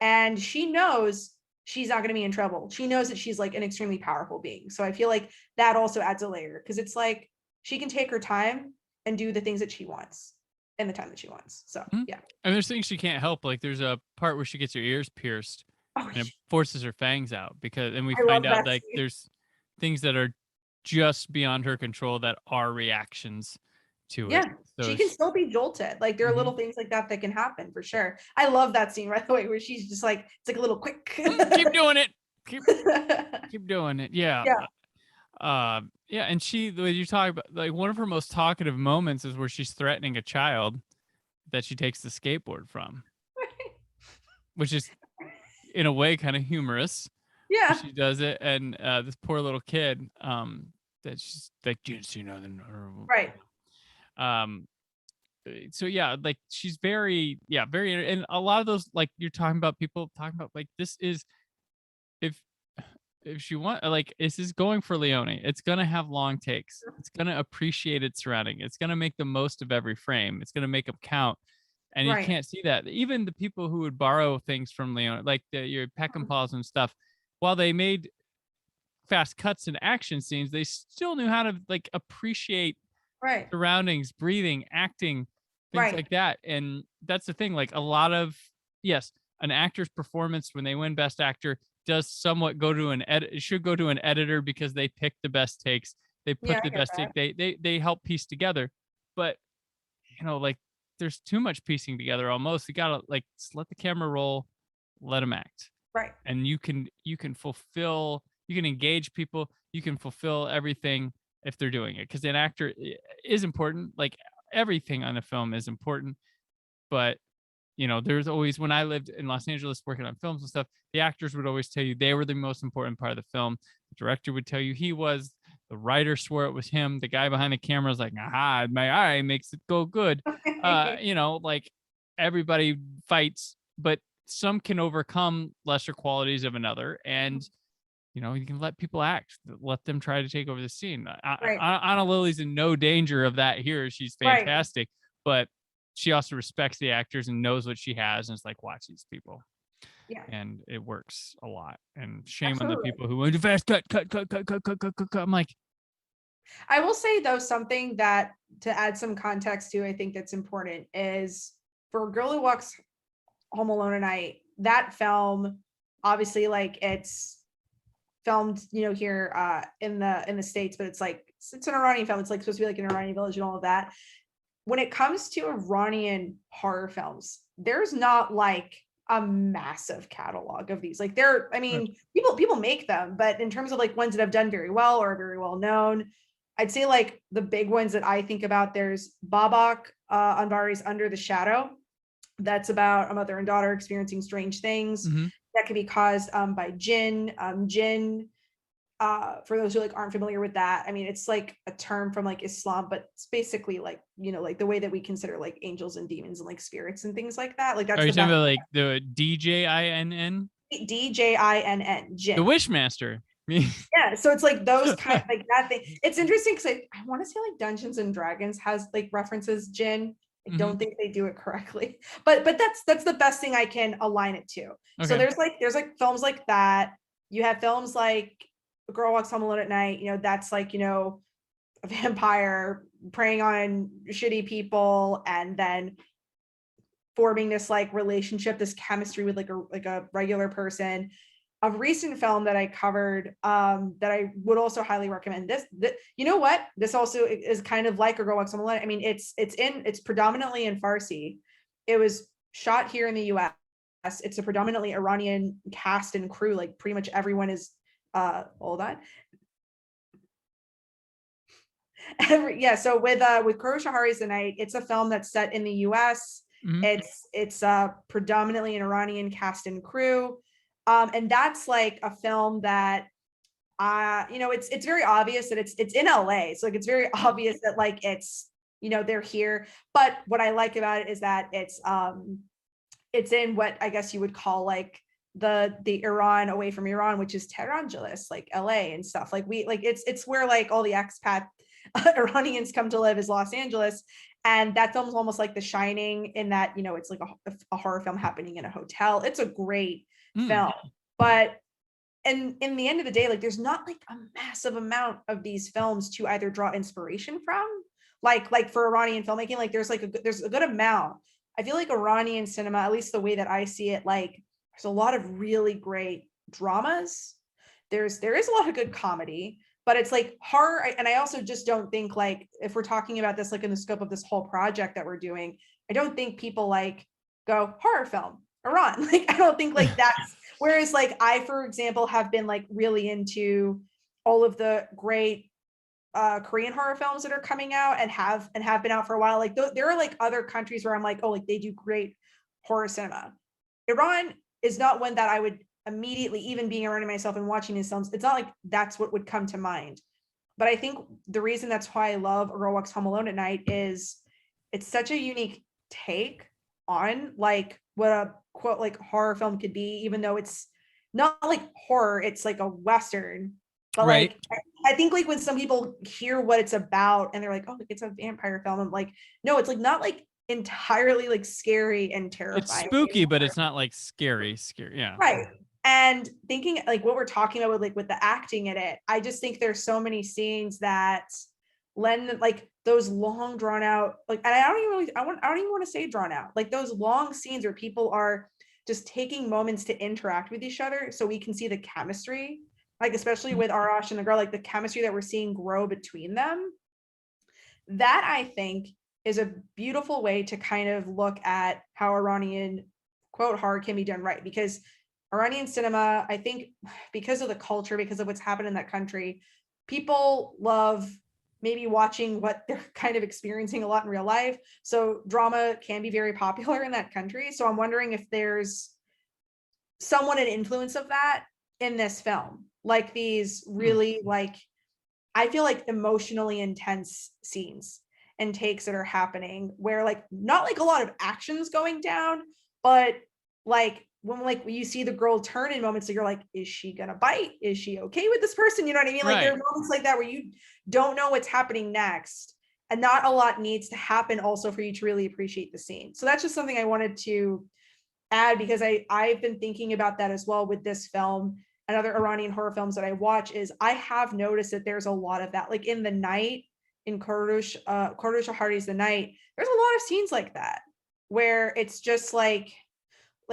[SPEAKER 3] And she knows she's not going to be in trouble. She knows that she's like an extremely powerful being. So I feel like that also adds a layer, because it's like she can take her time and do the things that she wants in the time that she wants. So yeah.
[SPEAKER 2] And there's things she can't help. Like there's a part where she gets her ears pierced and it forces her fangs out, and we find out like there's things that are just beyond her control that are reactions to it. So
[SPEAKER 3] she can still be jolted. Like there are little things like that can happen for sure. I love that scene right away where she's just like, it's like a little quick.
[SPEAKER 2] Keep doing it. Keep doing it. Yeah. Yeah, and when you talk about, like, one of her most talkative moments is where she's threatening a child that she takes the skateboard from, which is in a way kind of humorous.
[SPEAKER 3] Yeah.
[SPEAKER 2] She does it, and this poor little kid, that she's like, you didn't see nothing, or
[SPEAKER 3] Right.
[SPEAKER 2] um, so yeah, like she's very, and a lot of those, like you're talking about, people talking about, like, this is, if she want, like, this is going for Leone. It's gonna have long takes. It's gonna appreciate its surrounding. It's gonna make the most of every frame. It's gonna make them count. And you
[SPEAKER 3] Right.
[SPEAKER 2] can't see that. Even the people who would borrow things from Leone, like your Peckinpahs and stuff, while they made fast cuts and action scenes, they still knew how to, like, appreciate
[SPEAKER 3] Right.
[SPEAKER 2] surroundings, breathing, acting, things
[SPEAKER 3] Right.
[SPEAKER 2] like that. And that's the thing. Like, a lot of, yes, an actor's performance when they win Best Actor does somewhat go to an edit. It should go to an editor because they pick the best takes. They
[SPEAKER 3] Yeah,
[SPEAKER 2] put
[SPEAKER 3] I
[SPEAKER 2] the
[SPEAKER 3] get
[SPEAKER 2] best take.
[SPEAKER 3] that.
[SPEAKER 2] They help piece together. But like, there's too much piecing together almost. You gotta, like, just let the camera roll, let them act.
[SPEAKER 3] Right.
[SPEAKER 2] And you can fulfill, you can engage people, you can fulfill everything if they're doing it. Because an actor is important. Like, everything on a film is important. But there's always, when I lived in Los Angeles working on films and stuff, the actors would always tell you they were the most important part of the film. The director would tell you he was. The writer swore it was him. The guy behind the camera is like, aha, my eye makes it go good. Like, everybody fights, but some can overcome lesser qualities of another. And, you can let people act, let them try to take over the scene.
[SPEAKER 3] Right.
[SPEAKER 2] Anna Lily's in no danger of that here. She's
[SPEAKER 3] Right.
[SPEAKER 2] fantastic, but she also respects the actors and knows what she has. And it's like, watch these people.
[SPEAKER 3] Yeah.
[SPEAKER 2] And it works a lot. And shame on
[SPEAKER 3] Absolutely.
[SPEAKER 2] the people who went to fast cut. I'm like,
[SPEAKER 3] I will say though, something that, to add some context to, I think that's important, is for Girl Who Walks Home Alone at Night, that film, obviously, like, it's filmed, here in the States, but it's an Iranian film. It's like supposed to be like an Iranian village and all of that. When it comes to Iranian horror films, there's not like a massive catalog of these. Like, people make them, but in terms of like ones that have done very well or are very well known, I'd say like the big ones that I think about, there's Babak Anbari's Under the Shadow. That's about a mother and daughter experiencing strange things that can be caused by jinn. Jinn, for those who like aren't familiar with that, I mean, it's like a term from like Islam, but it's basically like, like the way that we consider like angels and demons and like spirits and things like that. Like, that's
[SPEAKER 2] are you talking about like the DJINN?
[SPEAKER 3] DJINN, jinn.
[SPEAKER 2] The Wishmaster.
[SPEAKER 3] Yeah, so it's like those kind of like that thing. It's interesting because I want to say like Dungeons and Dragons has like references jinn. I don't think they do it correctly, but that's the best thing I can align it to. Okay. So there's like films like that. You have films like A Girl Walks Home Alone at Night. That's like, a vampire preying on shitty people and then forming this like relationship, this chemistry with like a regular person. A recent film that I covered, that I would also highly recommend. This you know what? This also is kind of like A Girl Walks Home Alone. I mean, it's predominantly in Farsi. It was shot here in the US. It's a predominantly Iranian cast and crew. Like, pretty much everyone is hold on. So with Kuro Shahari's The Night, it's a film that's set in the US. It's predominantly an Iranian cast and crew. And that's like a film that it's very obvious that it's in LA. So like, it's very obvious that like it's, they're here. But what I like about it is that it's in what I guess you would call like the Iran away from Iran, which is Tehrangelis, like LA and stuff. Like it's where like all the expat Iranians come to live, is Los Angeles. And that film's almost like The Shining in that, it's like a horror film happening in a hotel. It's a great film, but in the end of the day, like, there's not like a massive amount of these films to either draw inspiration from, like for Iranian filmmaking. Like, there's a good amount. I feel like Iranian cinema, at least the way that I see it, like, there's a lot of really great dramas. There is a lot of good comedy, but it's like horror. And I also just don't think, like, if we're talking about this like in the scope of this whole project that we're doing, I don't think people like go horror film Iran. Like, I don't think like that's, whereas like I, for example, have been like really into all of the great Korean horror films that are coming out and have been out for a while. Like there are like other countries where I'm like, oh, like they do great horror cinema. Iran is not one that I would immediately, even being around myself and watching these films, it's not like that's what would come to mind. But I think the reason that's why I love A Girl Walks Home Alone at Night is it's such a unique take on like what a quote like horror film could be, even though it's not like horror, it's like a Western. But
[SPEAKER 2] Right.
[SPEAKER 3] like I think like when some people hear what it's about and they're like, oh, it's a vampire film, I'm like, no, it's like not like entirely like scary and terrifying.
[SPEAKER 2] It's spooky, but it's not like scary. Yeah.
[SPEAKER 3] Right. And thinking like what we're talking about with the acting in it, I just think there's so many scenes that lend like those long drawn out, like, and I don't even want to say drawn out, like those long scenes where people are just taking moments to interact with each other so we can see the chemistry, like especially with Arash and the girl, like the chemistry that we're seeing grow between them. That I think is a beautiful way to kind of look at how Iranian quote horror can be done right, because Iranian cinema, I think because of the culture, because of what's happened in that country, people love maybe watching what they're kind of experiencing a lot in real life. So drama can be very popular in that country. So I'm wondering if there's somewhat an influence of that in this film, like these really like, I feel like emotionally intense scenes and takes that are happening where like not like a lot of actions going down, but like when like you see the girl turn in moments that you're like, is she gonna bite? Is she okay with this person? You know what I mean? Like there are moments like that where you don't know what's happening next, and not a lot needs to happen also for you to really appreciate the scene. So that's just something I wanted to add, because I've been thinking about that as well with this film and other Iranian horror films that I watch. Is I have noticed that there's a lot of that, like in The Night, in Kurdish Shahari's The Night, there's a lot of scenes like that where it's just like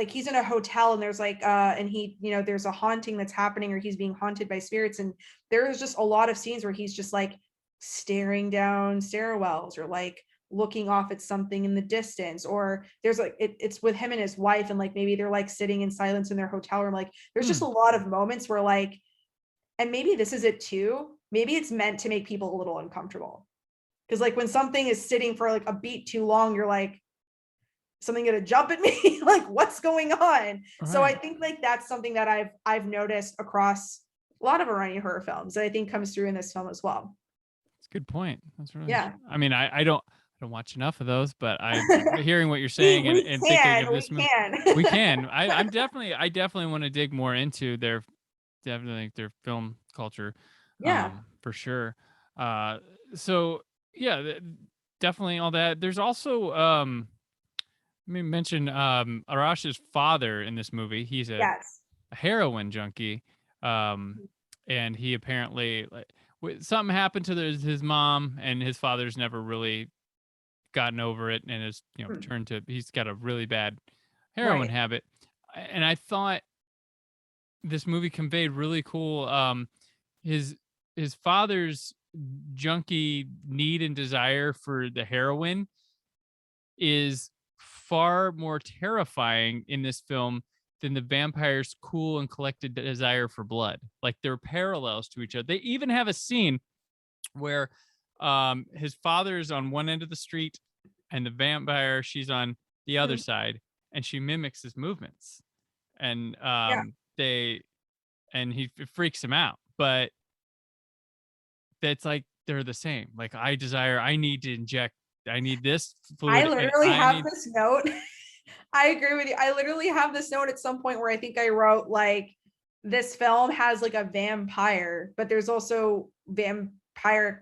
[SPEAKER 3] he's in a hotel and there's like and he, you know, there's a haunting that's happening or he's being haunted by spirits, and there's just a lot of scenes where he's just like staring down stairwells or like looking off at something in the distance, or there's like it's with him and his wife and like maybe they're like sitting in silence in their hotel room. Like there's just a lot of moments where like, and maybe this is it too, maybe it's meant to make people a little uncomfortable, because like when something is sitting for like a beat too long, you're like, something gonna jump at me? Like what's going on? Right. So I think like that's something that I've noticed across a lot of Iranian horror films that I think comes through in this film as well.
[SPEAKER 2] That's a good point. That's really,
[SPEAKER 3] yeah.
[SPEAKER 2] I mean, I don't watch enough of those, but I'm hearing what you're saying and thinking of this movie. We can. I definitely want to dig more into their film culture.
[SPEAKER 3] Yeah.
[SPEAKER 2] For sure. So yeah, definitely all that. There's also let me mention Arash's father in this movie. He's a heroin junkie. And he apparently something happened to his mom, and his father's never really gotten over it, and has turned to, he's got a really bad heroin habit. And I thought this movie conveyed really cool his father's junkie need and desire for the heroin is far more terrifying in this film than the vampire's cool and collected desire for blood. Like they're parallels to each other. They even have a scene where his father's on one end of the street and the vampire, she's on the other side, and she mimics his movements. And it freaks him out. But that's like they're the same. Like I need to inject, I need this fluid.
[SPEAKER 3] I literally have this note. I agree with you. I literally have this note at some point where I think I wrote like, this film has like a vampire, but there's also I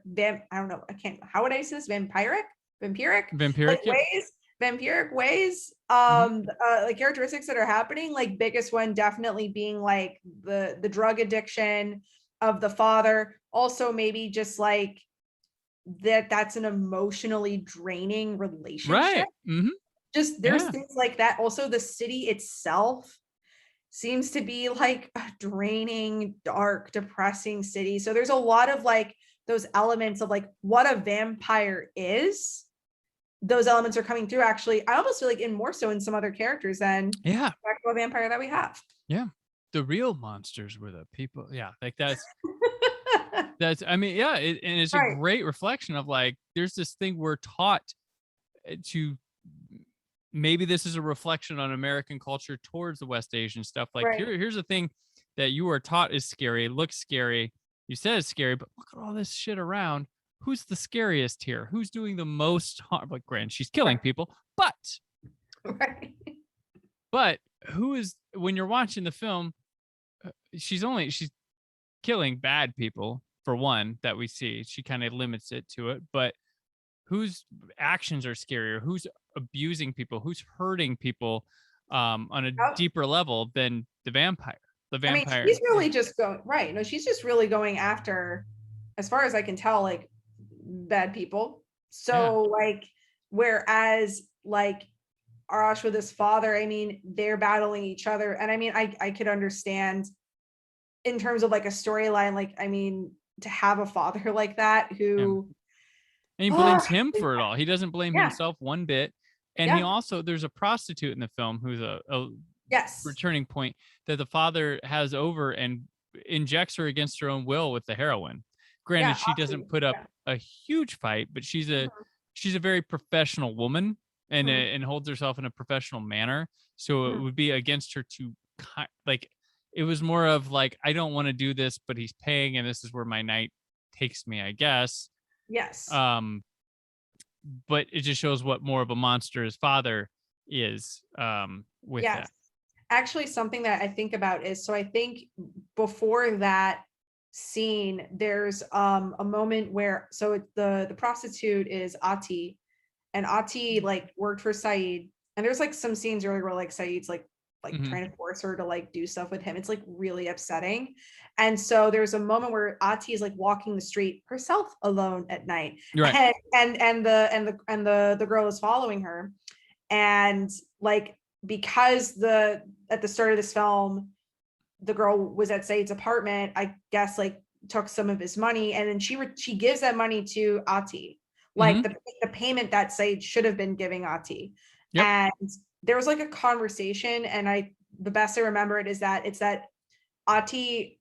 [SPEAKER 3] don't know. How would I say this? Vampiric like ways, vampiric ways, like characteristics that are happening. Like biggest one definitely being like the drug addiction of the father. Also maybe just like that's an emotionally draining relationship.
[SPEAKER 2] Right.
[SPEAKER 3] Just there's things like that. Also the city itself seems to be like a draining, dark, depressing city. So there's a lot of like those elements of like what a vampire is. Those elements are coming through actually. I almost feel like in more so in some other characters than the actual vampire that we have.
[SPEAKER 2] Yeah. The real monsters were the people. Yeah. Like that's That's, I mean, yeah, and it's a
[SPEAKER 3] Right.
[SPEAKER 2] great reflection of like, there's this thing we're taught to, maybe this is a reflection on American culture towards the West Asian stuff. Like
[SPEAKER 3] Right.
[SPEAKER 2] here's the thing that you are taught is scary, looks scary. You said it's scary, but look at all this shit around. Who's the scariest here? Who's doing the most harm? Like, granted, she's killing people, but
[SPEAKER 3] Right.
[SPEAKER 2] but who is, when you're watching the film, she's killing bad people for one that we see. She kind of limits it to it, but whose actions are scarier? Who's abusing people? Who's hurting people on a
[SPEAKER 3] Yep.
[SPEAKER 2] deeper level than the vampire? The
[SPEAKER 3] I mean,
[SPEAKER 2] vampire.
[SPEAKER 3] she's really just going right. No, she's just really going after, as far as I can tell, like bad people. So like, whereas like Arash with his father, I mean, they're battling each other. And I mean, I could understand in terms of like a storyline, like, I mean, to have a father like that who
[SPEAKER 2] And he blames him for it all. He doesn't blame
[SPEAKER 3] Yeah.
[SPEAKER 2] himself one bit. And he also, there's a prostitute in the film who's a
[SPEAKER 3] yes,
[SPEAKER 2] returning point that the father has over and injects her against her own will with the heroin. Granted,
[SPEAKER 3] Yeah,
[SPEAKER 2] she doesn't put up a huge fight, but she's a very professional woman and and holds herself in a professional manner. So it would be against her to like, it was more of like, I don't want to do this, but he's paying, and this is where my night takes me, I guess.
[SPEAKER 3] yes.
[SPEAKER 2] But it just shows what more of a monster his father is with that.
[SPEAKER 3] Actually, something that I think about is, so I think before that scene, there's a moment where, so the prostitute is Ati, and Ati like worked for Saeed, and there's like some scenes earlier where like Saeed's like trying to force her to like do stuff with him. It's like really upsetting. And so there's a moment where Ati is like walking the street herself alone at night.
[SPEAKER 2] Right.
[SPEAKER 3] And the girl is following her. And like, because at the start of this film, the girl was at Saeed's apartment, I guess like took some of his money, and then she gives that money to Ati, like the payment that Saeed should have been giving Ati. Yep. And there was like a conversation, and the best I remember it is that it's that Ati,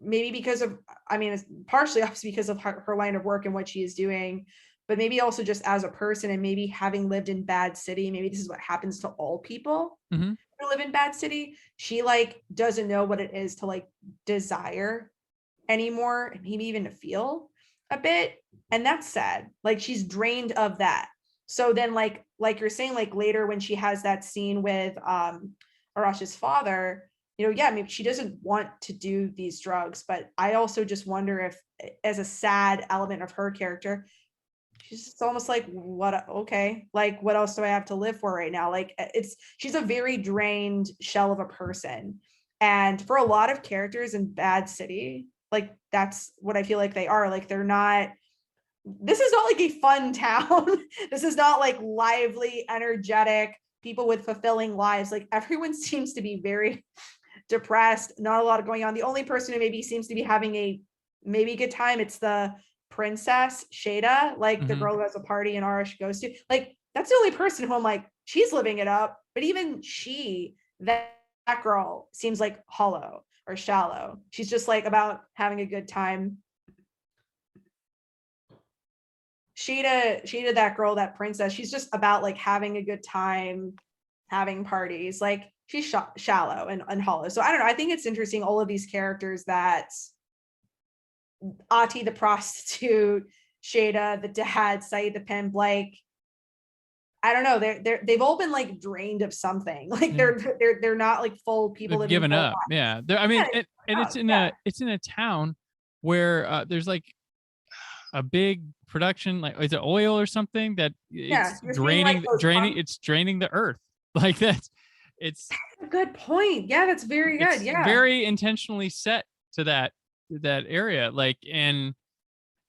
[SPEAKER 3] maybe because of, I mean, it's partially obviously because of her line of work and what she is doing, but maybe also just as a person, and maybe having lived in bad city, maybe this is what happens to all people who live in bad city. She like doesn't know what it is to like desire anymore, and maybe even to feel a bit. And that's sad. Like, she's drained of that. So then like you're saying, like later when she has that scene with Arash's father, you know, yeah, maybe she doesn't want to do these drugs, but I also just wonder if, as a sad element of her character, she's just almost like, what, okay, like what else do I have to live for right now? Like, she's a very drained shell of a person. And for a lot of characters in Bad City, like that's what I feel like they are. Like, they're not, this is not like a fun town. This is not like lively, energetic people with fulfilling lives. Like, everyone seems to be very depressed, not a lot of going on. The only person who maybe seems to be having a maybe good time, it's the princess Shada, like the girl who has a party and Arash goes to. Like, that's the only person who I'm like, she's living it up. But even that girl seems like hollow or shallow. She's just like about having a good time. Shada, that girl, that princess, she's just about like having a good time, having parties. Like, she's shallow and hollow. So I don't know. I think it's interesting, all of these characters, that Ati the prostitute, Shada the dad, Saeed the pimp, like, I don't know, they've all been like drained of something. Like, they're not like full people.
[SPEAKER 2] They've given up. Yeah. I mean, and it's in a town where there's like a big production, like, is it oil or something that it's draining it's draining the earth. Like, it's
[SPEAKER 3] a good point. Yeah, that's very good. Yeah,
[SPEAKER 2] very intentionally set to that area, like, and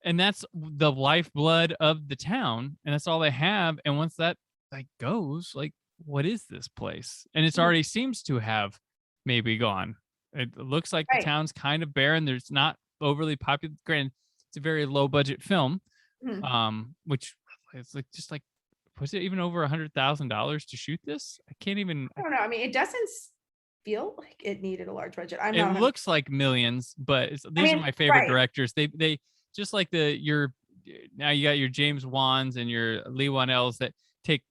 [SPEAKER 2] that's the lifeblood of the town, and that's all they have. And once that like goes, like, what is this place? And it's already seems to have maybe gone. It looks like the town's kind of barren. There's not overly popular. Granted, it's a very low budget film, which it's like, just like, was it even over $100,000 to shoot this? I can't even.
[SPEAKER 3] I don't know. I mean, it doesn't feel like it needed a large budget. I'm
[SPEAKER 2] It
[SPEAKER 3] not.
[SPEAKER 2] looks like millions, but these are my favorite directors. They just like now you got your James Wans and your Lee Wanells that take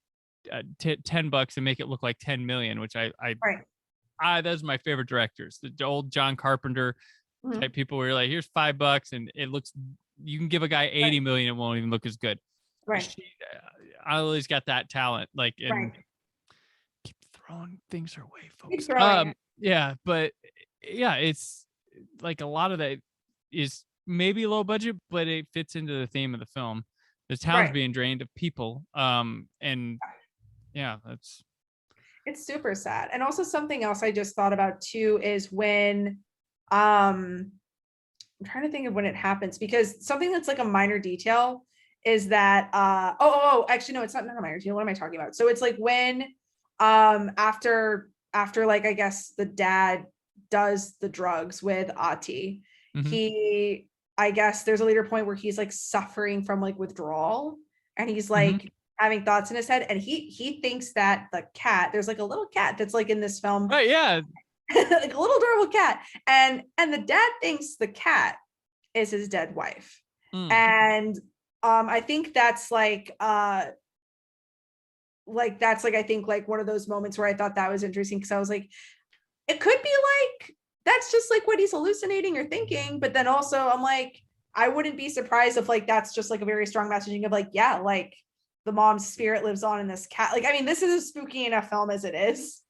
[SPEAKER 2] $10 and make it look like 10 million, which those are my favorite directors. The old John Carpenter type people where you're like, here's $5 and it looks, you can give a guy 80 million, it won't even look as good.
[SPEAKER 3] Right.
[SPEAKER 2] I always got that talent. Like, and keep throwing things her way, folks. Yeah, but yeah, it's like a lot of that is maybe low budget, but it fits into the theme of the film. The town's being drained of people. And yeah,
[SPEAKER 3] it's super sad. And also something else I just thought about too is when I'm trying to think of when it happens, because something that's like a minor detail is that actually no, it's not a minor detail. What am I talking about? So it's like when after like I guess the dad does the drugs with Ati, he, I guess there's a later point where he's like suffering from like withdrawal, and he's like having thoughts in his head, and he thinks that the cat, there's like a little cat that's like in this film,
[SPEAKER 2] right? Yeah.
[SPEAKER 3] like a little adorable cat, and the dad thinks the cat is his dead wife. And I think that's like that's like I think like one of those moments where I thought that was interesting, because I was like, it could be like that's just like what he's hallucinating or thinking, but then also I'm like, I wouldn't be surprised if like that's just like a very strong messaging of like, yeah, like the mom's spirit lives on in this cat. Like, I mean, this is a spooky enough film as it is.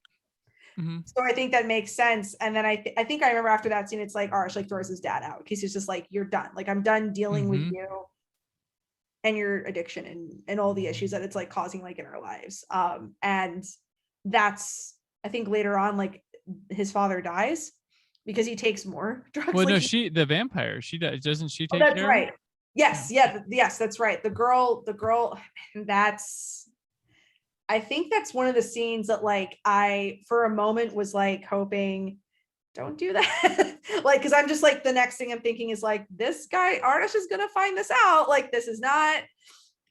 [SPEAKER 3] So I think that makes sense. And then I think I remember after that scene, it's like Arash like throws his dad out because he's just like, you're done. Like, I'm done dealing with you and your addiction and all the issues that it's like causing like in our lives. And that's, I think later on, like his father dies because he takes more drugs.
[SPEAKER 2] Well,
[SPEAKER 3] like,
[SPEAKER 2] no, the vampire, she does, doesn't she take care?
[SPEAKER 3] That's right. Yes, yes, that's right. The girl, that's, I think that's one of the scenes that like I for a moment was like hoping don't do that. Like, because I'm just like, the next thing I'm thinking is like, this guy Ardish is gonna find this out, like this is not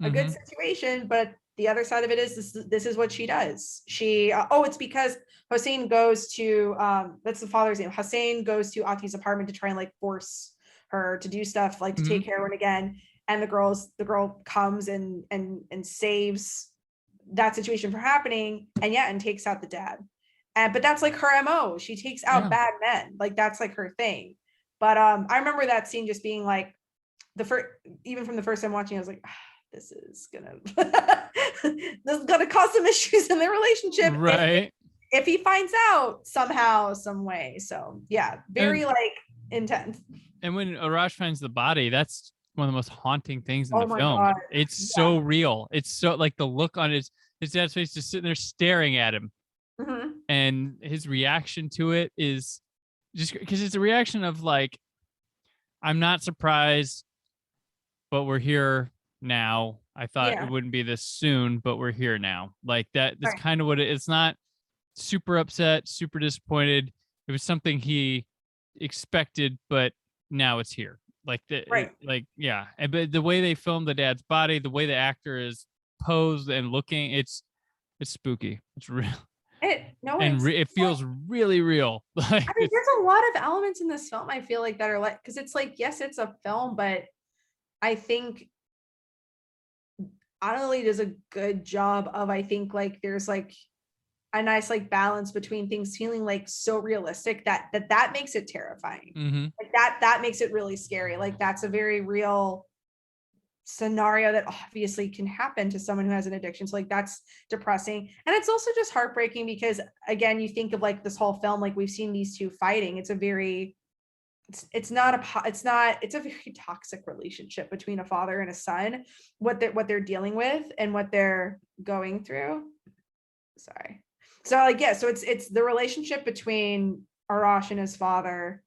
[SPEAKER 3] a good situation. But the other side of it is this is what she does. She it's because Hossein goes to that's the father's name. Hossein goes to Ati's apartment to try and like force her to do stuff like to take heroin again, and the girl comes and saves that situation from happening, and takes out the dad. But that's like her MO. She takes out bad men. Like that's like her thing. But I remember that scene just being like even from the first time watching, I was like, this is gonna cause some issues in their relationship.
[SPEAKER 2] Right.
[SPEAKER 3] If he finds out somehow, some way. So yeah, very like intense.
[SPEAKER 2] And when Arash finds the body, that's one of the most haunting things in the film.
[SPEAKER 3] God.
[SPEAKER 2] It's so real. It's so like the look on his dad's face, just sitting there staring at him. And his reaction to it is just because it's a reaction of like, I'm not surprised, but we're here now. I thought it wouldn't be this soon, but we're here now. Like that's kind of what it's not super upset, super disappointed. It was something he expected, but now it's here. Like but the way they filmed the dad's body, the way the actor is posed and looking, it's spooky. It's real. It feels really real. Like,
[SPEAKER 3] I mean, there's a lot of elements in this film I feel like that are like, because it's like, yes, it's a film, but I think Annalie does a good job of, I think like there's like a nice like balance between things feeling like so realistic that makes it terrifying. Like that makes it really scary. Like that's a very real scenario that obviously can happen to someone who has an addiction. So like that's depressing, and it's also just heartbreaking because again, you think of like this whole film, like we've seen these two fighting. It's a very it's a very toxic relationship between a father and a son, what they're dealing with and what they're going through. Sorry. So like so it's the relationship between Arash and his father.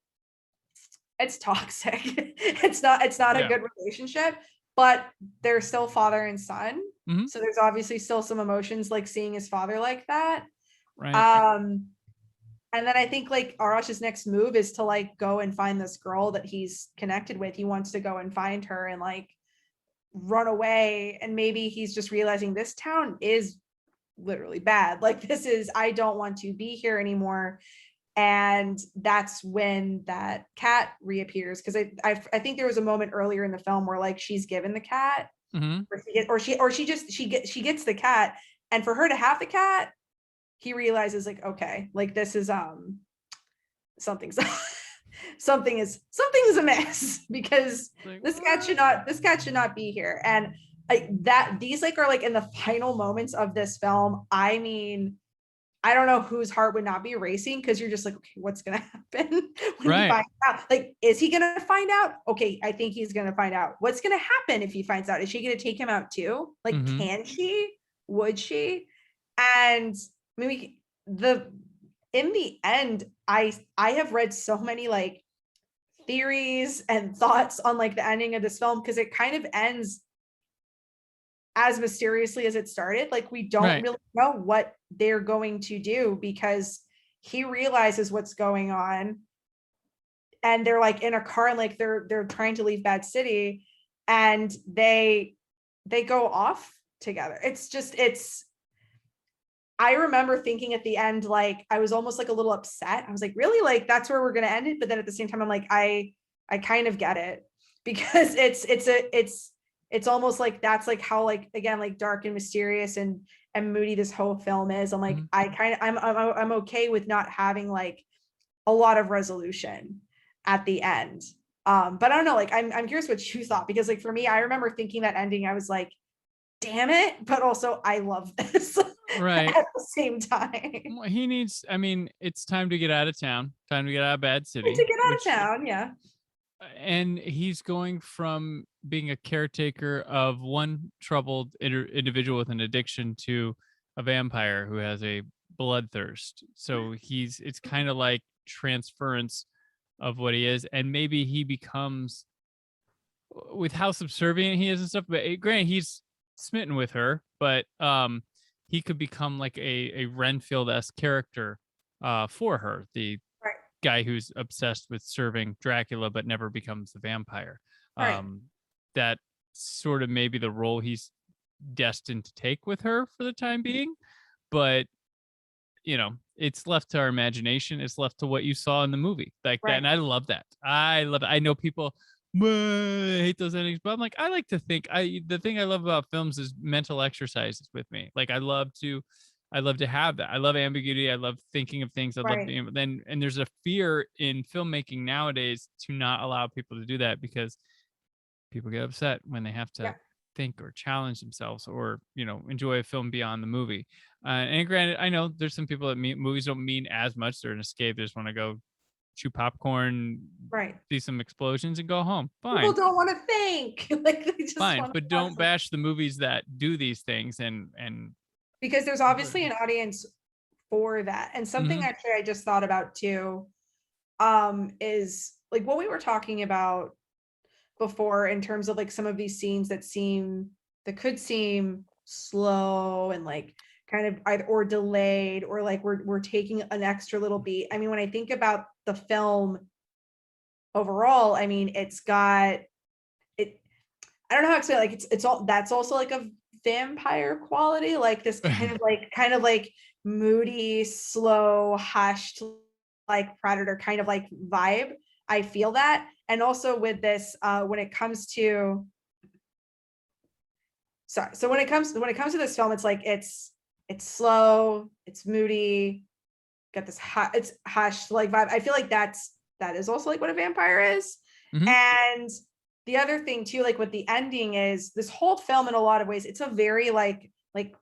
[SPEAKER 3] It's toxic. it's not a good relationship, but they're still father and son. So there's obviously still some emotions like seeing his father like that.
[SPEAKER 2] Right.
[SPEAKER 3] And then I think like Arash's next move is to like go and find this girl that he's connected with. He wants to go and find her and like run away. And maybe he's just realizing this town is literally bad. Like I don't want to be here anymore. And that's when that cat reappears, because I think there was a moment earlier in the film where like she's given the cat, she gets the cat, and for her to have the cat, he realizes like, okay, like this is something's something's amiss, because
[SPEAKER 2] Like,
[SPEAKER 3] this cat should not be here. And these like are like in the final moments of this film. I mean, I don't know whose heart would not be racing, because you're just like, okay, what's gonna happen when he finds out? Like, is he gonna find out? Okay, I think he's gonna find out. What's gonna happen if he finds out? Is she gonna take him out too? Like, can she? Would she? And maybe in the end, I have read so many like theories and thoughts on like the ending of this film, because it kind of ends as mysteriously as it started. Like, we don't really know what they're going to do, because he realizes what's going on, and they're like in a car, and like they're trying to leave Bad City, and they go off together. I remember thinking at the end, like I was almost like a little upset. I was like, really? Like that's where we're gonna end it? But then at the same time, I'm like, I kind of get it, because it's almost like that's like how, like, again, like dark and mysterious and moody this whole film is. I'm like, I'm okay with not having like a lot of resolution at the end. But I don't know, like I'm curious what you thought, because like for me, I remember thinking that ending, I was like, damn it, but also I love this at the same time.
[SPEAKER 2] Well, he needs, I mean, it's time to get out of town, time to get out of Bad City.
[SPEAKER 3] To get out of town, yeah.
[SPEAKER 2] And he's going from being a caretaker of one troubled individual with an addiction to a vampire who has a bloodthirst. So it's kind of like transference of what he is. And maybe he becomes, with how subservient he is and stuff, but granted, he's smitten with her, but he could become like a Renfield-esque character for her, the guy who's obsessed with serving Dracula but never becomes the vampire. That sort of maybe the role he's destined to take with her for the time being. But you know, it's left to our imagination. It's left to what you saw in the movie, like that. And I love that. I love it. I know people I hate those endings, but I'm like, I like to think the thing I love about films is mental exercises with me. Like I love to have that. I love ambiguity. I love thinking of things. I love being, and there's a fear in filmmaking nowadays to not allow people to do that, because people get upset when they have to think or challenge themselves, or, you know, enjoy a film beyond the movie. And granted, I know there's some people that movies don't mean as much. They're an escape. They just want to go chew popcorn, see some explosions, and go home. Fine.
[SPEAKER 3] People don't want to think. Like they just
[SPEAKER 2] fine, but don't bash the movies that do these things, and
[SPEAKER 3] because there's obviously an audience for that. And something actually I just thought about too, is like what we were talking about before in terms of like some of these scenes that could seem slow and like kind of either or delayed, or like we're taking an extra little beat. I mean, when I think about the film overall, I mean, it's got it. I don't know how to say it, like it's all that's also like a vampire quality, like this kind of like moody, slow, hushed, like Predator kind of like vibe. I feel that. And also with this, when it comes to when it comes to this film, it's like it's slow, it's moody, got this it's hushed like vibe. I feel like that is also like what a vampire is. And the other thing too, like what the ending is, this whole film in a lot of ways, it's a very like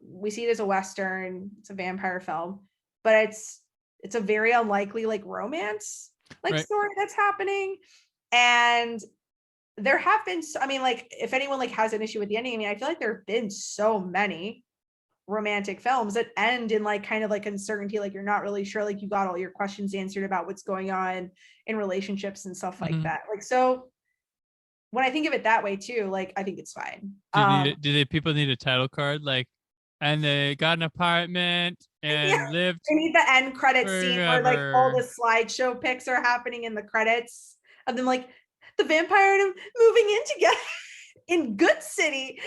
[SPEAKER 3] we see it as a Western, it's a vampire film, but it's a very unlikely like romance like story that's happening. And there have been, I mean, like if anyone like has an issue with the ending, I mean, I feel like there have been so many romantic films that end in like kind of like uncertainty, like you're not really sure, like you got all your questions answered about what's going on in relationships and stuff like that. Like, so when I think of it that way too, like I think it's fine.
[SPEAKER 2] Do people need a title card, like, and they got an apartment and lived?
[SPEAKER 3] They need the end credit scene where like all the slideshow pics are happening in the credits of them, like the vampire and him moving in together in Good City.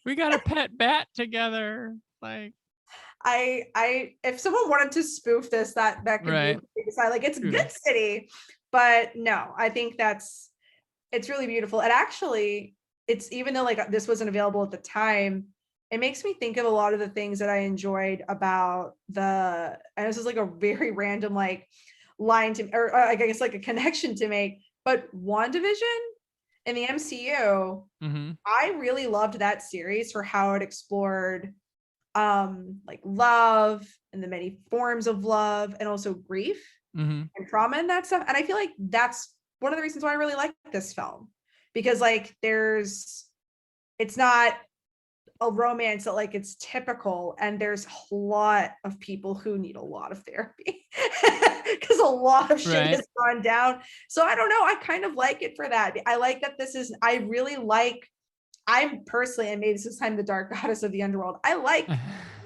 [SPEAKER 2] We got a pet bat together. Like,
[SPEAKER 3] if someone wanted to spoof this, that could
[SPEAKER 2] Right.
[SPEAKER 3] be decided, like, it's
[SPEAKER 2] True.
[SPEAKER 3] Good City, but no, I think it's really beautiful. And actually, it's, even though like this wasn't available at the time, it makes me think of a lot of the things that I enjoyed about and this is like a very random like line to, or I guess like a connection to make, but WandaVision in the MCU,
[SPEAKER 2] Mm-hmm.
[SPEAKER 3] I really loved that series for how it explored like love and the many forms of love, and also grief
[SPEAKER 2] Mm-hmm.
[SPEAKER 3] and trauma and that stuff. And I feel like that's one of the reasons why I really like this film, because like it's not a romance that like it's typical, and there's a lot of people who need a lot of therapy because a lot of shit has gone down. So I don't know, I kind of like it for that. I like that I'm personally, and maybe this is I'm the dark goddess of the underworld, I like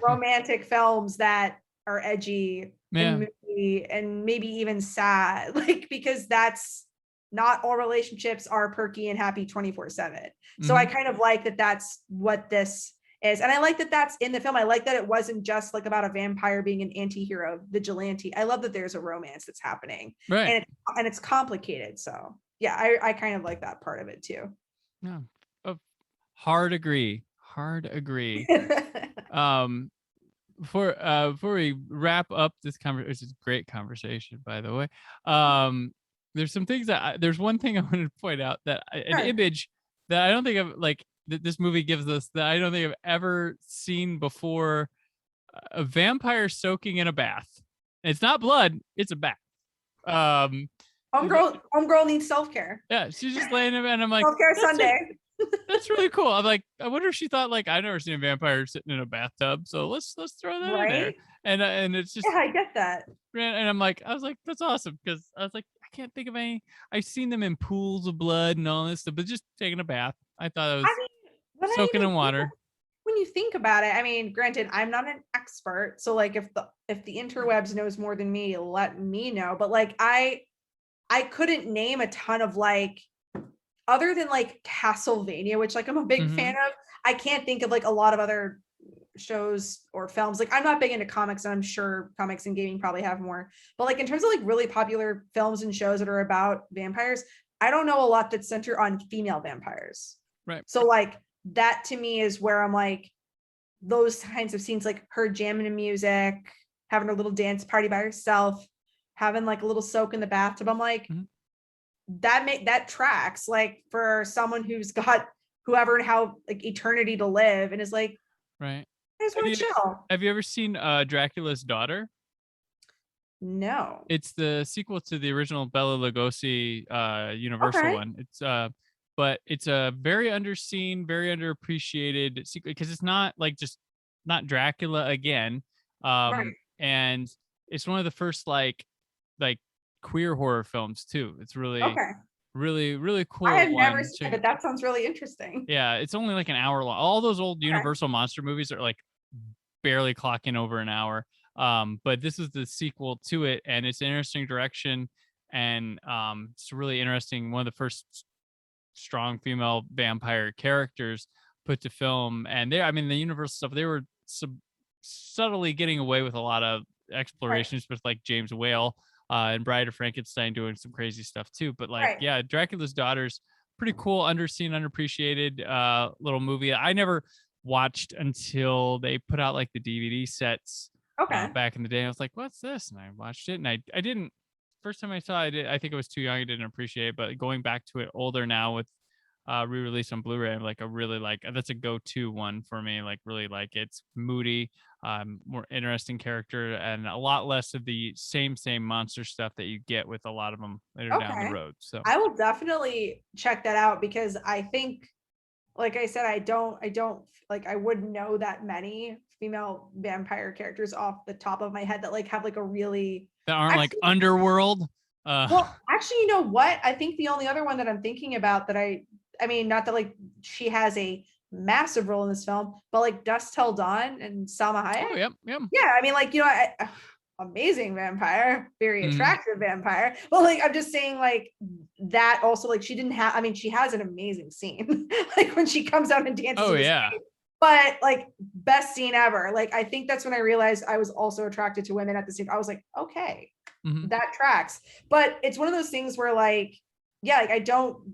[SPEAKER 3] romantic films that are edgy and moody and maybe even sad, like, because that's not all relationships are perky and happy 24/7. So I kind of like that that's what this is. And I like that that's in the film. I like that it wasn't just like about a vampire being an anti-hero vigilante. I love that there's a romance that's happening.
[SPEAKER 2] Right.
[SPEAKER 3] And it's complicated. So yeah, I kind of like that part of it too.
[SPEAKER 2] Yeah. Hard agree. Before we wrap up this conversation, which is a great conversation, by the way, there's some things there's one thing I wanted to point out, that an image that I don't think I've like that this movie gives us, that I don't think I've ever seen before: a vampire soaking in a bath. It's not blood, it's a bath.
[SPEAKER 3] Homegirl needs self-care.
[SPEAKER 2] Yeah, she's just laying in bed, and I'm like,
[SPEAKER 3] self-care Sunday.
[SPEAKER 2] That's really cool. I'm like, I wonder if she thought like, I've never seen a vampire sitting in a bathtub, so let's throw that in there. And it's just,
[SPEAKER 3] yeah, I get that.
[SPEAKER 2] And I was like, that's awesome, because I was like, I can't think of any. I've seen them in pools of blood and all this stuff, but just taking a bath, I thought it was soaking in water.
[SPEAKER 3] When you think about it, I mean, granted, I'm not an expert, so like if the interwebs knows more than me, let me know. But like I couldn't name a ton of like, other than like Castlevania, which like I'm a big fan of. I can't think of like a lot of other shows or films. Like I'm not big into comics, and I'm sure comics and gaming probably have more. But like in terms of like really popular films and shows that are about vampires, I don't know a lot that center on female vampires.
[SPEAKER 2] Right.
[SPEAKER 3] So like that to me is where I'm like, those kinds of scenes, like her jamming to music, having a little dance party by herself, having like a little soak in the bathtub. I'm like, that tracks, like, for someone who's got whoever and how like eternity to live, and is like,
[SPEAKER 2] right,
[SPEAKER 3] I just want to chill.
[SPEAKER 2] Have you ever seen Dracula's Daughter?
[SPEAKER 3] No.
[SPEAKER 2] It's the sequel to the original Bela Lugosi Universal one. It's but it's a very underseen, very underappreciated sequel, because it's not like just not Dracula again. And it's one of the first like queer horror films too. It's really really cool.
[SPEAKER 3] I have never seen it, but that sounds really interesting.
[SPEAKER 2] Yeah, it's only like an hour long. All those old Universal monster movies are like barely clocking over an hour. But this is the sequel to it, and it's an interesting direction, and it's really interesting. One of the first strong female vampire characters put to film. And the Universal stuff, they were subtly getting away with a lot of explorations with like James Whale and Bride of Frankenstein doing some crazy stuff too. But like, yeah, Dracula's Daughter's pretty cool, underseen, underappreciated little movie. I never watched until they put out like the DVD sets back in the day. I was like, what's this? And I watched it, and I didn't, first time I saw it, I think I was too young, I didn't appreciate it. But going back to it older now with re-release on Blu-ray, I'm like, I really like, that's a go-to one for me. Like, really like, it's moody, more interesting character, and a lot less of the same monster stuff that you get with a lot of them later down the road. So
[SPEAKER 3] I will definitely check that out, because I think, like I said, I don't like, I wouldn't know that many female vampire characters off the top of my head that like have like a really,
[SPEAKER 2] that aren't like underworld.
[SPEAKER 3] Well, actually, you know what? I think the only other one that I'm thinking about that I mean, not that like she has a massive role in this film, but like Dusk Till Dawn and Salma Hayek.
[SPEAKER 2] Oh, yep.
[SPEAKER 3] Yeah, I mean, like, you know, amazing vampire, very attractive vampire. Well, like, I'm just saying, like, that also, like, she didn't have, I mean, she has an amazing scene, like when she comes out and dances.
[SPEAKER 2] Oh, yeah.
[SPEAKER 3] but like best scene ever. Like I think that's when I realized I was also attracted to women at the same. I was like, okay, that tracks. But it's one of those things where like, yeah, like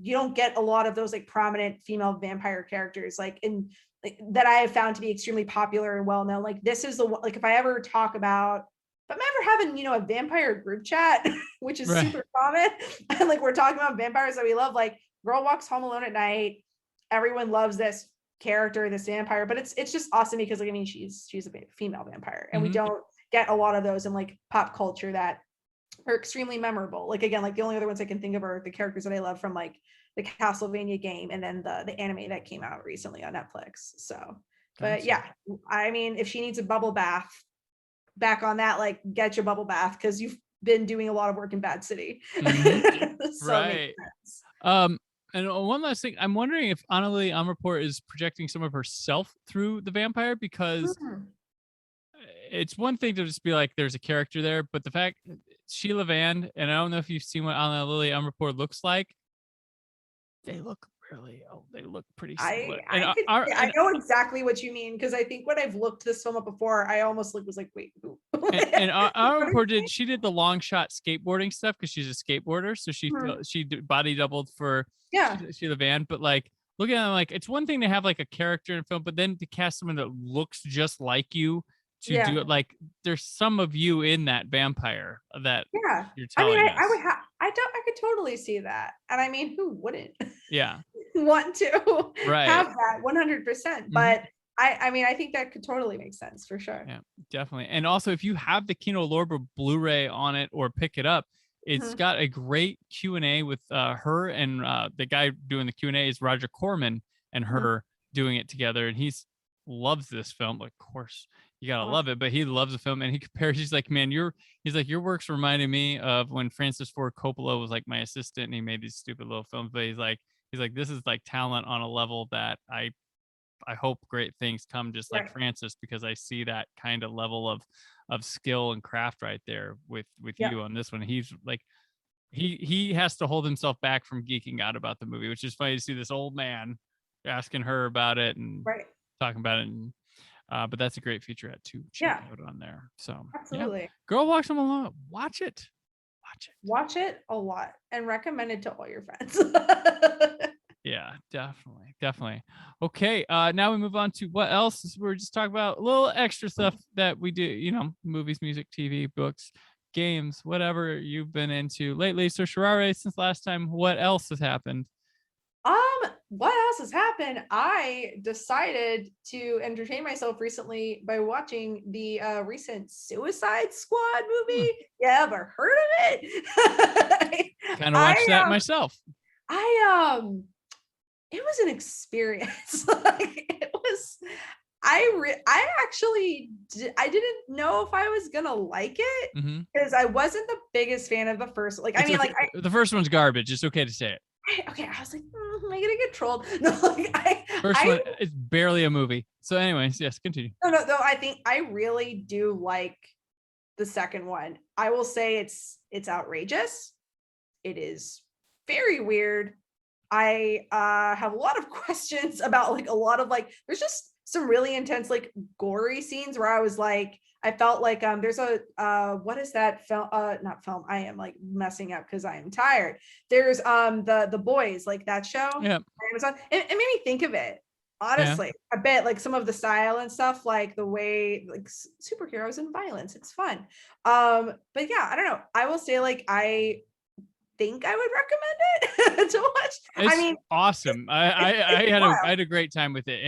[SPEAKER 3] you don't get a lot of those like prominent female vampire characters like in like, that I have found to be extremely popular and well known. Like this is the like if I ever talk about if I'm ever having, you know, a vampire group chat, which is super common, and like we're talking about vampires that we love, like girl walks home alone at night. Everyone loves this character, this vampire, but it's just awesome because like I mean she's a female vampire, and we don't get a lot of those in like pop culture that are extremely memorable. Like again, like the only other ones I can think of are the characters that I love from like the Castlevania game and then the anime that came out recently on Netflix. So, but yeah, I mean, if she needs a bubble bath, back on that, like get your bubble bath because you've been doing a lot of work in Bad City. So
[SPEAKER 2] right. And one last thing, I'm wondering if Anneli Amirpour is projecting some of herself through the vampire, because it's one thing to just be like, there's a character there, but the fact Sheila Vand, and I don't know if you've seen what Anneli Amirpour looks like. They look pretty similar.
[SPEAKER 3] I know exactly what you mean because I think when I've looked this film up before, I almost was like, wait, who?
[SPEAKER 2] and Amirpour did the long shot skateboarding stuff because she's a skateboarder, so she body doubled for Sheila Vand. But like, look at them, like it's one thing to have like a character in film, but then to cast someone that looks just like you to do it, like there's some of you in that vampire that you're telling us.
[SPEAKER 3] I could totally see that, and I mean, who wouldn't?
[SPEAKER 2] Yeah,
[SPEAKER 3] want to have that 100%. But I mean, I think that could totally make sense for sure.
[SPEAKER 2] Yeah, definitely. And also, if you have the Kino Lorber Blu-ray on it or pick it up, it's got a great Q&A with her, and the guy doing the Q&A is Roger Corman, and her doing it together, and he's loves this film. Like, of course you gotta love it, but he loves the film, and he compares, he's like, man, your work's reminding me of when Francis Ford Coppola was like my assistant and he made these stupid little films, but he's like this is like talent on a level that I hope great things come, just like Francis, because I see that kind of level of skill and craft right there with you on this one. He's like, he has to hold himself back from geeking out about the movie, which is funny to see this old man asking her about it and talking about it. And but that's a great featurette to check out on there. So absolutely, Girl Walks Home Alone. Watch it
[SPEAKER 3] a lot and recommend it to all your friends.
[SPEAKER 2] Yeah, definitely. Okay, now we move on to what else. We're just talking about a little extra stuff that we do, you know, movies, music, TV, books, games, whatever you've been into lately. So Sharareh, since last time, what else has happened?
[SPEAKER 3] What else has happened? I decided to entertain myself recently by watching the recent Suicide Squad movie. You ever heard of it?
[SPEAKER 2] Kind of watched that myself.
[SPEAKER 3] It was an experience. Like it was. I actually didn't know if I was gonna like it because I wasn't the biggest fan of the first. Like,
[SPEAKER 2] the first one's garbage. It's okay to say it.
[SPEAKER 3] I was like, am I gonna get trolled? No, like
[SPEAKER 2] first one is barely a movie. So, anyways, yes, continue.
[SPEAKER 3] No. I think I really do like the second one. I will say it's outrageous. It is very weird. I have a lot of questions about like a lot of like. There's just some really intense like gory scenes where I was like, I felt like there's a what is that film? Not film. I am like messing up because I am tired. There's the Boys, like that show.
[SPEAKER 2] Yeah.
[SPEAKER 3] Amazon. It made me think of it honestly a bit, like some of the style and stuff, like the way like superheroes and violence. It's fun. But yeah, I don't know. I will say like I think I would recommend it to watch.
[SPEAKER 2] It's awesome. I had a great time with it.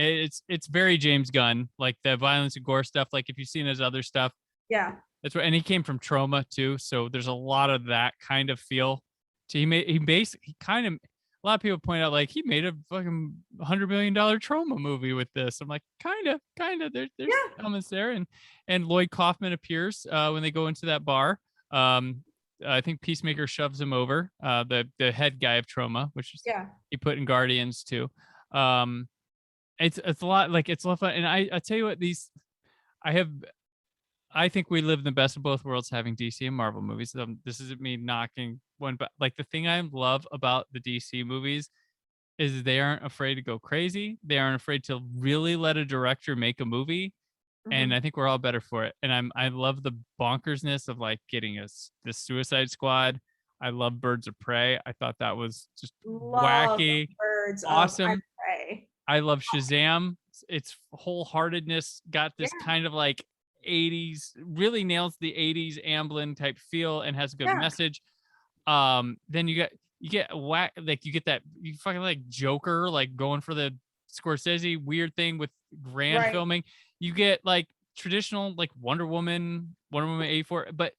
[SPEAKER 2] It's very James Gunn, like the violence and gore stuff. Like if you've seen his other stuff, that's right. And he came from Trauma too, so there's a lot of that kind of feel. So a lot of people point out like he made a fucking $100 million Trauma movie with this. I'm like, kind of. There's elements there, and Lloyd Kaufman appears when they go into that bar. I think Peacemaker shoves him over, the head guy of Trauma, which is he put in Guardians too. It's a lot, like it's a lot of fun. And I tell you what, I think we live in the best of both worlds, having DC and Marvel movies. This isn't me knocking one, but like the thing I love about the DC movies is they aren't afraid to go crazy. They aren't afraid to really let a director make a movie. And I think we're all better for it. And I love the bonkersness of like getting this Suicide Squad. I love Birds of Prey. I thought that was just
[SPEAKER 3] Love
[SPEAKER 2] wacky,
[SPEAKER 3] Birds
[SPEAKER 2] awesome.
[SPEAKER 3] of Prey.
[SPEAKER 2] I love Shazam. Its wholeheartedness got this kind of like 80s, really nails the 80s Amblin type feel and has a good message. Then you get whack, like you get that, you fucking like Joker, like going for the Scorsese weird thing with grand filming. You get like traditional like Wonder Woman 84, but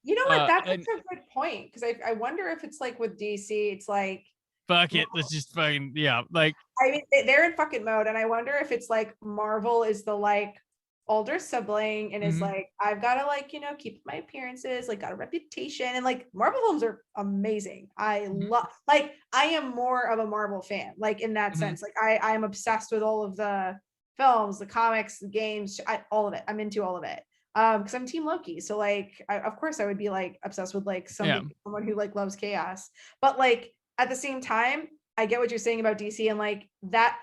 [SPEAKER 3] you know what? That's a good point, because I wonder if it's like with DC, it's like
[SPEAKER 2] fuck it, let's just fucking like.
[SPEAKER 3] I mean, they're in fucking mode, and I wonder if it's like Marvel is the like older sibling and is like, I've got to like, you know, keep my appearances, like got a reputation, and like Marvel films are amazing. I love, like, I am more of a Marvel fan, like in that sense. Like I am obsessed with all of the films, the comics, the games, all of it. I'm into all of it. Because I'm Team Loki, so like, of course I would be like obsessed with like someone who like loves chaos, but like at the same time, I get what you're saying about DC, and like that.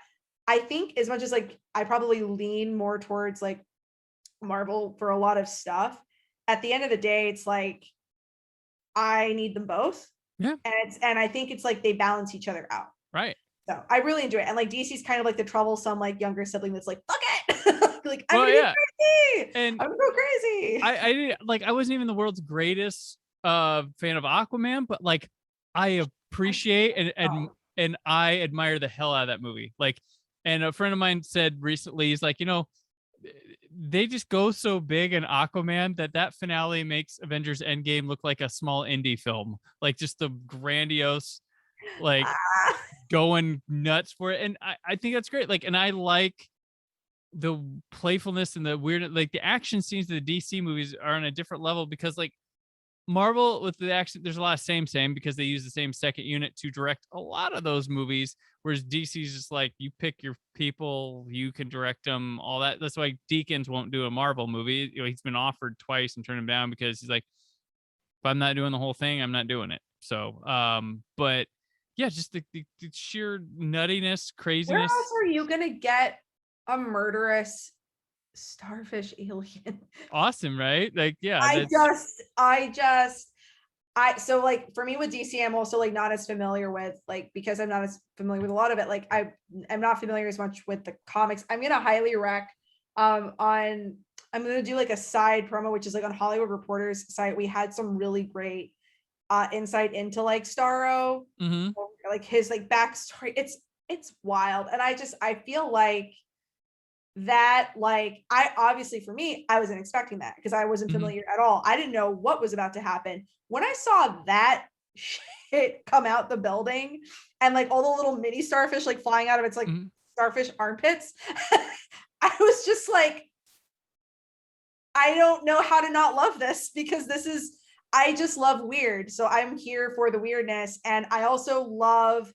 [SPEAKER 3] I think as much as like I probably lean more towards like Marvel for a lot of stuff, at the end of the day, it's like I need them both.
[SPEAKER 2] Yeah.
[SPEAKER 3] And I think it's like they balance each other out.
[SPEAKER 2] Right.
[SPEAKER 3] So I really enjoy it. And like DC's kind of like the troublesome, like younger sibling that's like, fuck it. Like, I'm gonna go crazy. And I'm gonna go crazy.
[SPEAKER 2] I wasn't even the world's greatest fan of Aquaman, but like I appreciate and I admire the hell out of that movie. Like, and a friend of mine said recently, he's like, you know, they just go so big in Aquaman that finale makes Avengers Endgame look like a small indie film, like just the grandiose, like going nuts for it. And I think that's great. Like, and I like the playfulness and the weird, like the action scenes of the DC movies are on a different level, because like Marvel with the action, there's a lot of same because they use the same second unit to direct a lot of those movies, whereas DC's just like, you pick your people, you can direct them, all that. That's why Deakins won't do a Marvel movie. You know, he's been offered twice and turned him down because he's like, if I'm not doing the whole thing, I'm not doing it. So but yeah, just the sheer nuttiness, craziness.
[SPEAKER 3] Where else are you gonna get a murderous starfish alien?
[SPEAKER 2] Awesome, right? Like, yeah.
[SPEAKER 3] So like for me with DC, I'm also like not as familiar with, like, because I'm not as familiar with a lot of it. Like I'm not familiar as much with the comics. I'm gonna highly rec I'm gonna do like a side promo, which is like on Hollywood Reporter's site. We had some really great insight into like Starro, like his like backstory. It's wild, and I feel like that, like, I obviously, for me, I wasn't expecting that because I wasn't familiar at all. I didn't know what was about to happen. When I saw that shit come out the building and like all the little mini starfish like flying out of its like starfish armpits, I was just like, I don't know how to not love this, because I just love weird. So I'm here for the weirdness. And I also love,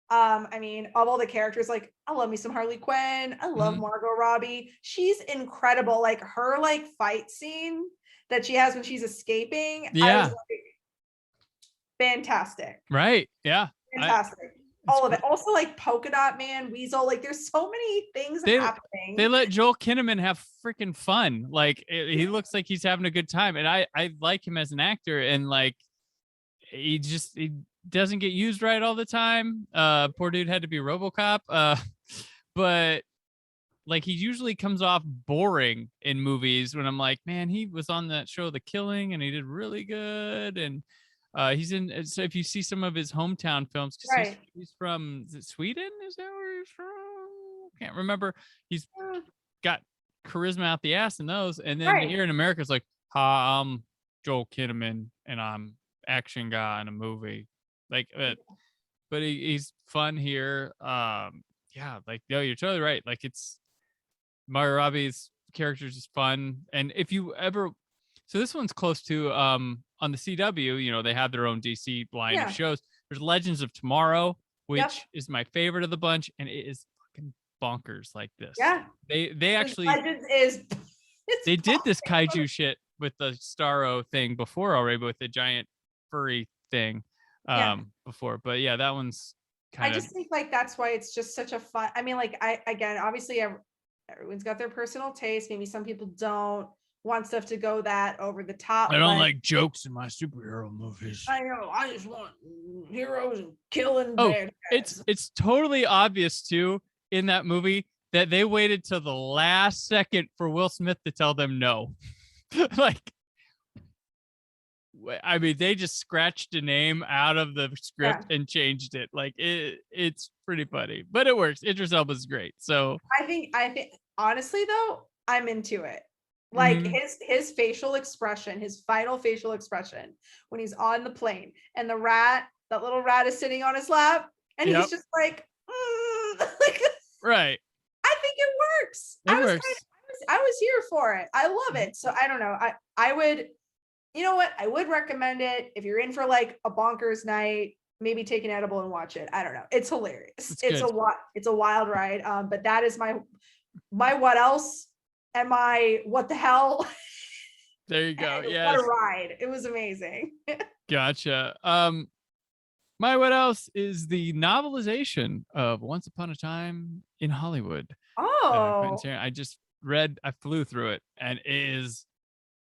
[SPEAKER 3] I mean, of all the characters, like, I love me some Harley Quinn. I love Margot Robbie. She's incredible. Like her like fight scene that she has when she's escaping. I was like, fantastic.
[SPEAKER 2] Right. Yeah.
[SPEAKER 3] Fantastic. All of it. Also like Polka Dot Man, Weasel. Like there's so many things happening.
[SPEAKER 2] They let Joel Kinnaman have freaking fun. Like he looks like he's having a good time. And I like him as an actor, and like he doesn't get used right all the time. Poor dude had to be RoboCop. But like he usually comes off boring in movies when I'm like, man, he was on that show The Killing and he did really good. And he's in, so if you see some of his hometown films, because he's from, is it Sweden? Is that where he's from? Can't remember. He's got charisma out the ass in those. And then here in America, it's like, hi, I'm Joel Kinnaman and I'm action guy in a movie. Like, but he's fun here. Yeah, like, no, you're totally right. Like, it's Margot Robbie's character is just fun. And if you ever, so this one's close to on the CW, you know, they have their own DC line of shows. There's Legends of Tomorrow, which is my favorite of the bunch, and it is fucking bonkers like this. Yeah, they actually
[SPEAKER 3] Legends
[SPEAKER 2] they did this kaiju shit with the Starro thing before already, but with the giant furry thing before. But yeah, that one's kind
[SPEAKER 3] I
[SPEAKER 2] of.
[SPEAKER 3] just think like that's why it's just such a fun. I mean, like obviously everyone's got their personal taste. Maybe some people don't want stuff to go that over the top.
[SPEAKER 2] I don't
[SPEAKER 3] but
[SPEAKER 2] like jokes in my superhero movies.
[SPEAKER 3] I know. I just want heroes and killing
[SPEAKER 2] Oh,
[SPEAKER 3] bad guys.
[SPEAKER 2] it's totally obvious too in that movie that they waited till the last second for Will Smith to tell them no. Like, I mean, they just scratched a name out of the script and changed it. Like it's pretty funny, but it works. Idris Elba's great. So
[SPEAKER 3] I think honestly though, I'm into it. Like his facial expression, his final facial expression when he's on the plane and that little rat is sitting on his lap and he's just like, like,
[SPEAKER 2] right.
[SPEAKER 3] I think it works.
[SPEAKER 2] It works.
[SPEAKER 3] I was here for it. I love it. So I don't know. I would, you know what? I would recommend it if you're in for like a bonkers night. Maybe take an edible and watch it. I don't know. It's hilarious. It's a wild ride. But that is my what else and my what the hell.
[SPEAKER 2] There you go. Yeah.
[SPEAKER 3] What a ride. It was amazing.
[SPEAKER 2] Gotcha. My what else is the novelization of Once Upon a Time in Hollywood.
[SPEAKER 3] Oh.
[SPEAKER 2] I flew through it and it is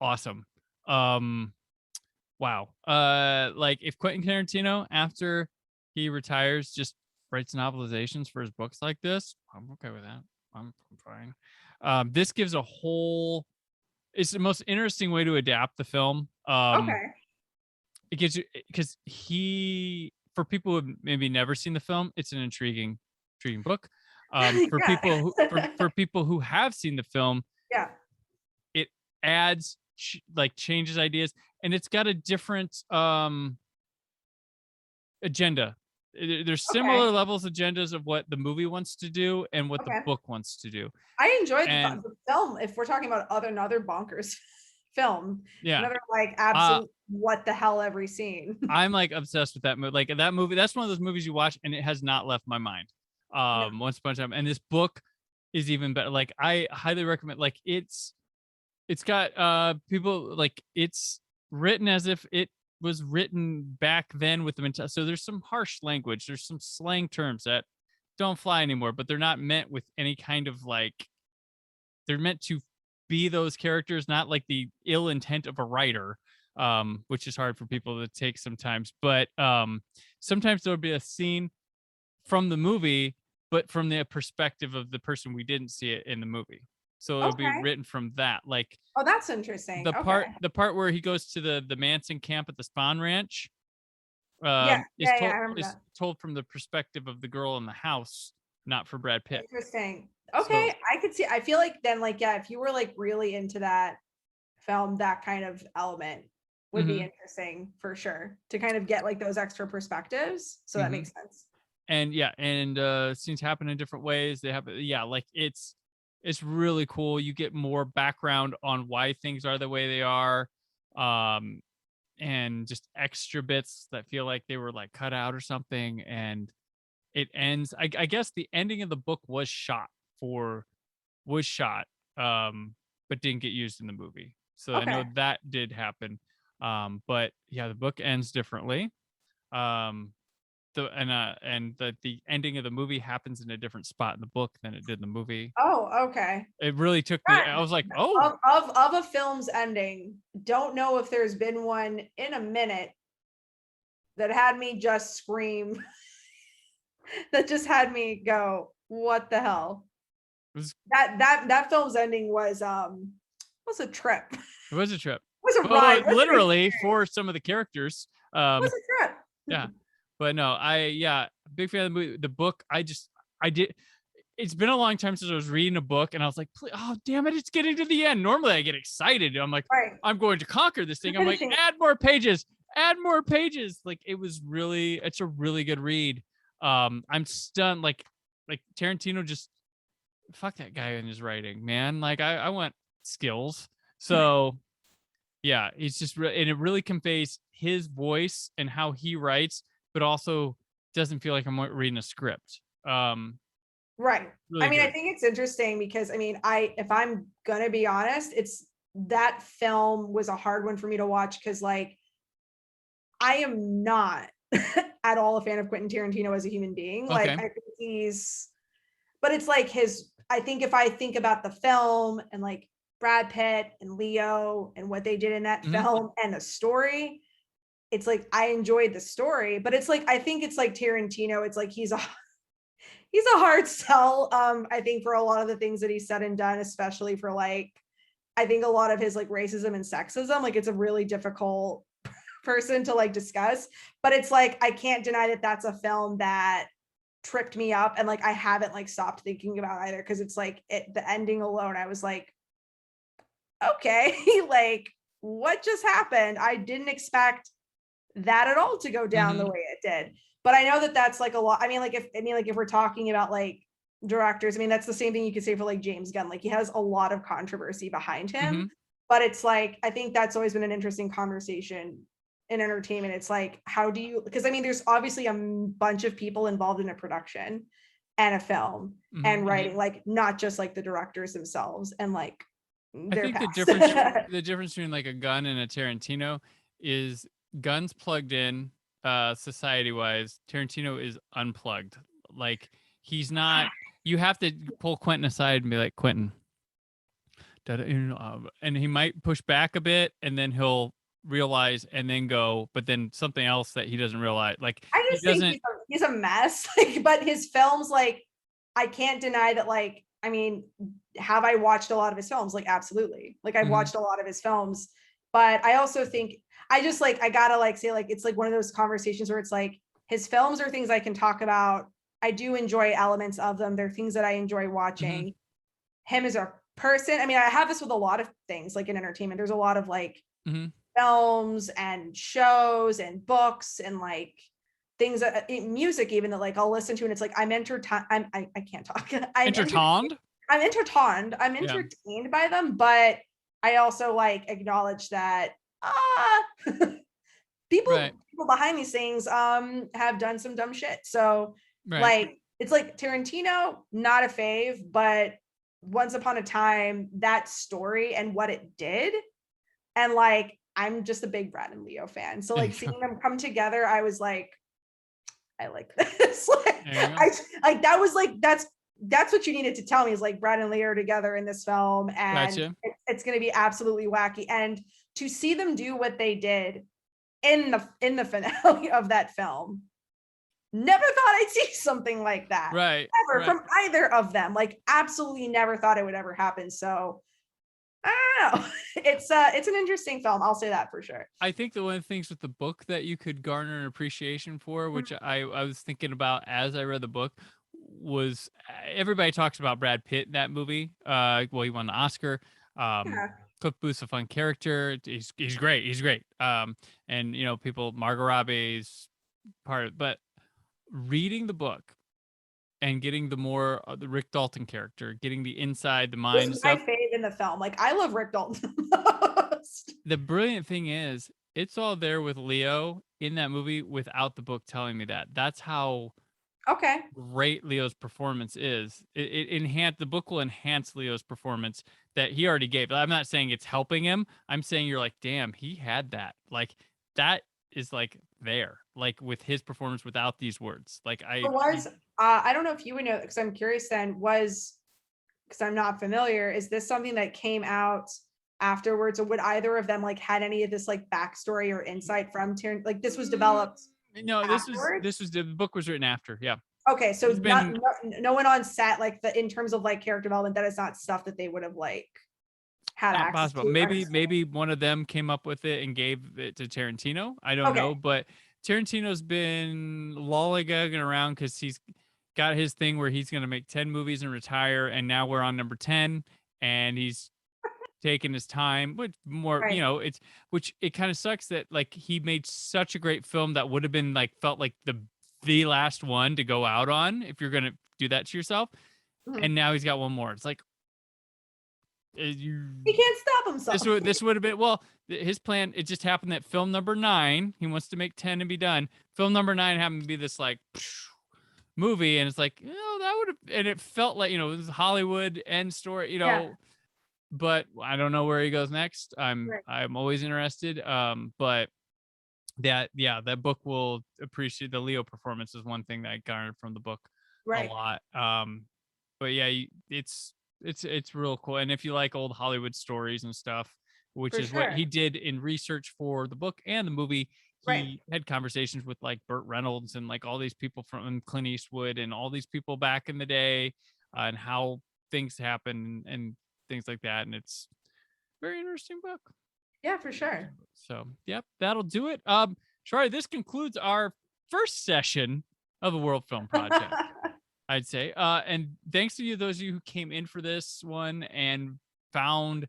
[SPEAKER 2] awesome. Wow. Like if Quentin Tarantino, after he retires, just writes novelizations for his books like this, I'm okay with that. I'm fine. This gives it's the most interesting way to adapt the film.
[SPEAKER 3] Okay.
[SPEAKER 2] It gives you, because for people who have maybe never seen the film, it's an intriguing book. For people who have seen the film, it adds changes ideas, and it's got a different agenda. There's similar levels agendas of what the movie wants to do and what the book wants to do.
[SPEAKER 3] I enjoyed the film. If we're talking about another bonkers film, another like absolute what the hell every scene.
[SPEAKER 2] I'm like obsessed with that movie. Like that movie, that's one of those movies you watch and it has not left my mind. Once Upon a Time, and this book is even better. Like I highly recommend. Like it's got people, like it's written as if it was written back then with the mentality. So there's some harsh language, there's some slang terms that don't fly anymore, but they're not meant with any kind of like, they're meant to be those characters, not like the ill intent of a writer, which is hard for people to take sometimes. But sometimes there'll be a scene from the movie, but from the perspective of the person we didn't see it in the movie. So it'll be written from that. Like,
[SPEAKER 3] oh, that's interesting.
[SPEAKER 2] The part where he goes to the Manson camp at the Spawn Ranch is told from the perspective of the girl in the house, not for Brad Pitt.
[SPEAKER 3] Interesting. Okay, so, I could see. I feel like then, like, if you were like really into that film, that kind of element would be interesting for sure to kind of get like those extra perspectives. So that makes sense. And
[SPEAKER 2] scenes happen in different ways. They happen. Yeah, like it's really cool. You get more background on why things are the way they are, and just extra bits that feel like they were like cut out or something. And it ends. I guess the ending of the book was shot, but didn't get used in the movie. So I know that did happen. But yeah, the book ends differently. The ending of the movie happens in a different spot in the book than it did in the movie.
[SPEAKER 3] Oh, okay.
[SPEAKER 2] It really took me. I was like, oh,
[SPEAKER 3] of a film's ending. Don't know if there's been one in a minute that had me just scream. That just had me go, what the hell? That film's ending was a trip.
[SPEAKER 2] It was a trip.
[SPEAKER 3] It was a ride.
[SPEAKER 2] Literally for some of the characters.
[SPEAKER 3] It was a trip.
[SPEAKER 2] Yeah. But no, big fan of the movie. The book, I did. It's been a long time since I was reading a book, and I was like, oh damn it, it's getting to the end. Normally, I get excited. I'm like, I'm going to conquer this thing. I'm like, add more pages. Like it's a really good read. I'm stunned. Like Tarantino just fuck that guy in his writing, man. Like I want skills. So yeah, it's just and it really conveys his voice and how he writes, but also doesn't feel like I'm reading a script.
[SPEAKER 3] Right. Really I mean, good. I think it's interesting because if I'm gonna be honest, that film was a hard one for me to watch because like I am not at all a fan of Quentin Tarantino as a human being.
[SPEAKER 2] Okay.
[SPEAKER 3] Like I think but it's like I think if I think about the film and like Brad Pitt and Leo and what they did in that film and the story, it's like I enjoyed the story, but it's like I think it's like Tarantino, it's like he's a hard sell. I think for a lot of the things that he said and done, especially for like I think a lot of his like racism and sexism, like it's a really difficult person to like discuss, but it's like I can't deny that that's a film that tripped me up, and like I haven't like stopped thinking about either, because it's like the ending alone, I was like, okay, like what just happened? I didn't expect that at all to go down the way it did. But I know that that's like a lot. I mean, like if we're talking about like directors, I mean, that's the same thing you could say for like James Gunn. Like he has a lot of controversy behind him, but it's like I think that's always been an interesting conversation in entertainment. It's like, how do you, because I mean there's obviously a bunch of people involved in a production and a film and writing, like not just like the directors themselves and like their
[SPEAKER 2] I think the difference between like a Gunn and a Tarantino is Gunn's plugged in society wise, Tarantino is unplugged. Like he's not, you have to pull Quentin aside and be like, Quentin, and he might push back a bit and then he'll realize and then go, but then something else that he doesn't realize. Like
[SPEAKER 3] I just think he's a mess. Like, but his films, like I can't deny that. Like, I mean, have I watched a lot of his films? Like, absolutely. Like I've watched a lot of his films, but I also think I just like I gotta like say like it's like one of those conversations where it's like his films are things I can talk about. I do enjoy elements of them. They're things that I enjoy watching. Him as a person. I mean, I have this with a lot of things like in entertainment. There's a lot of like films and shows and books and like things that music even that like I'll listen to and it's like I'm entertained. I can't talk. I'm entertained by them, but I also like acknowledge that people behind these things have done some dumb shit. So like it's like Tarantino, not a fave, but once upon a time that story and what it did, and like I'm just a big Brad and Leo fan, so like seeing them come together, I was like, I like this. Like that was like that's what you needed to tell me is like Brad and Leo are together in this film, and it's going to be absolutely wacky. And to see them do what they did in the finale of that film, never thought I'd see something like that. Ever from either of them. Like absolutely never thought it would ever happen. So I don't know. It's an interesting film. I'll say that for sure.
[SPEAKER 2] I think the one of the things with the book that you could garner an appreciation for, which I was thinking about as I read the book, was everybody talks about Brad Pitt in that movie. Well, he won the Oscar. Cliff Booth's a fun character. He's great. He's great. And you know, people, Margot Robbie's part of it. But reading the book and getting the more the Rick Dalton character, getting the inside, the mind stuff.
[SPEAKER 3] My fave in the film. Like I love Rick Dalton the most.
[SPEAKER 2] The brilliant thing is it's all there with Leo in that movie without the book telling me that. That's how great Leo's performance is. The book will enhance Leo's performance that he already gave. I'm not saying it's helping him. I'm saying you're like, damn, he had that. Like that is like there, like with his performance without these words. Like I
[SPEAKER 3] don't know if you would know, because I'm curious then, because I'm not familiar, is this something that came out afterwards, or would either of them like had any of this like backstory or insight from Tarantino? Like this was developed
[SPEAKER 2] no this was the book was written after.
[SPEAKER 3] Okay, so no one on set, like in terms of like character development, that is not stuff that they would have like had access
[SPEAKER 2] possible.
[SPEAKER 3] to.
[SPEAKER 2] Maybe one of them came up with it and gave it to Tarantino. I don't know, but Tarantino's been lollygagging around because he's got his thing where he's going to make 10 movies and retire, and now we're on number 10, and he's taking his time. But more, you know, it kind of sucks that like he made such a great film that would have been like felt like the last one to go out on if you're going to do that to yourself, and now he's got one more. It's like
[SPEAKER 3] he can't stop himself.
[SPEAKER 2] This would have been his plan. It just happened that film number 9, he wants to make 10 and be done. Film number 9 happened to be this like movie, and it's like, you know, that would have, and it felt like, you know, it was Hollywood end story, you know. But I don't know where he goes next. I'm always interested. But that book will appreciate. The Leo performance is one thing that I garnered from the book a lot. But yeah, it's real cool. And if you like old Hollywood stories and stuff, which is what he did in research for the book and the movie, he had conversations with like Burt Reynolds and like all these people from Clint Eastwood and all these people back in the day, and how things happen and things like that. And it's a very interesting book.
[SPEAKER 3] Yeah, for sure.
[SPEAKER 2] So, yep, that'll do it. Sharareh, this concludes our first session of the World Film Project, I'd say. And thanks to those of you who came in for this one and found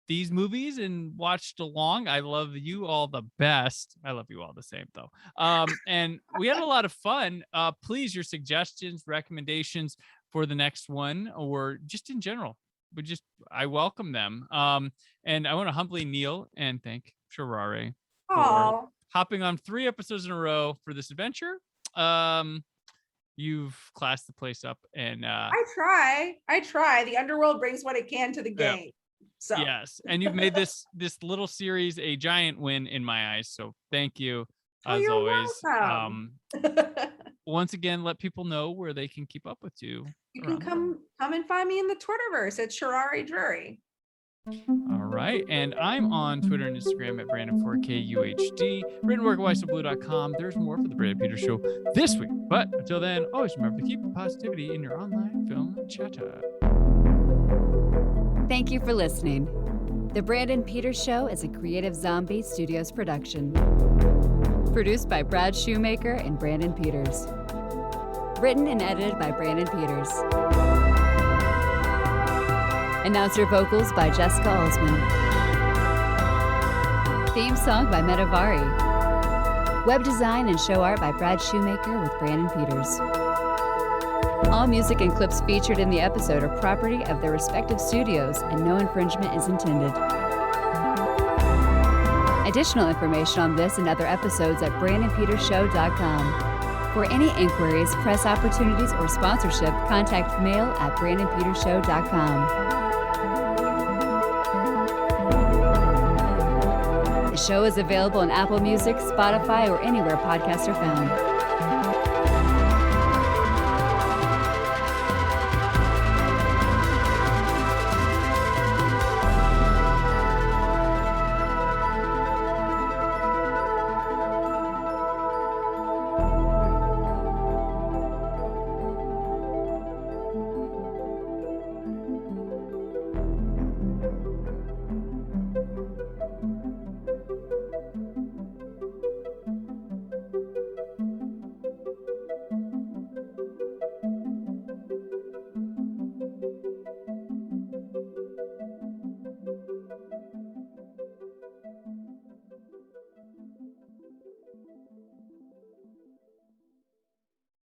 [SPEAKER 2] these movies and watched along. I love you all the best. I love you all the same, though. And we had a lot of fun. Please, your suggestions, recommendations for the next one, or just in general, I welcome them. And I want to humbly kneel and thank Sharareh for hopping on 3 episodes in a row for this adventure. You've classed the place up, and I
[SPEAKER 3] try. The underworld brings what it can to the game.
[SPEAKER 2] Yeah. So yes, and you've made this little series a giant win in my eyes. So thank you, as always. Once again, let people know where they can keep up with you.
[SPEAKER 3] You can come and find me in the Twitterverse at Sharareh Drury.
[SPEAKER 2] All right, and I'm on Twitter and Instagram at Brandon4KUHD. Written work at WhySoBlue.com. There's more for the Brandon Peters Show this week, but until then, always remember to keep positivity in your online film chatter.
[SPEAKER 1] Thank you for listening. The Brandon Peters Show is a Creative Zombie Studios production. Produced by Brad Shoemaker and Brandon Peters. Written and edited by Brandon Peters. Announcer vocals by Jessica Alsman. Theme song by Metavari. Web design and show art by Brad Shoemaker with Brandon Peters. All music and clips featured in the episode are property of their respective studios, and no infringement is intended. Additional information on this and other episodes at BrandonPetersShow.com. For any inquiries, press opportunities, or sponsorship, contact mail at BrandonPetersShow.com. The show is available on Apple Music, Spotify, or anywhere podcasts are found.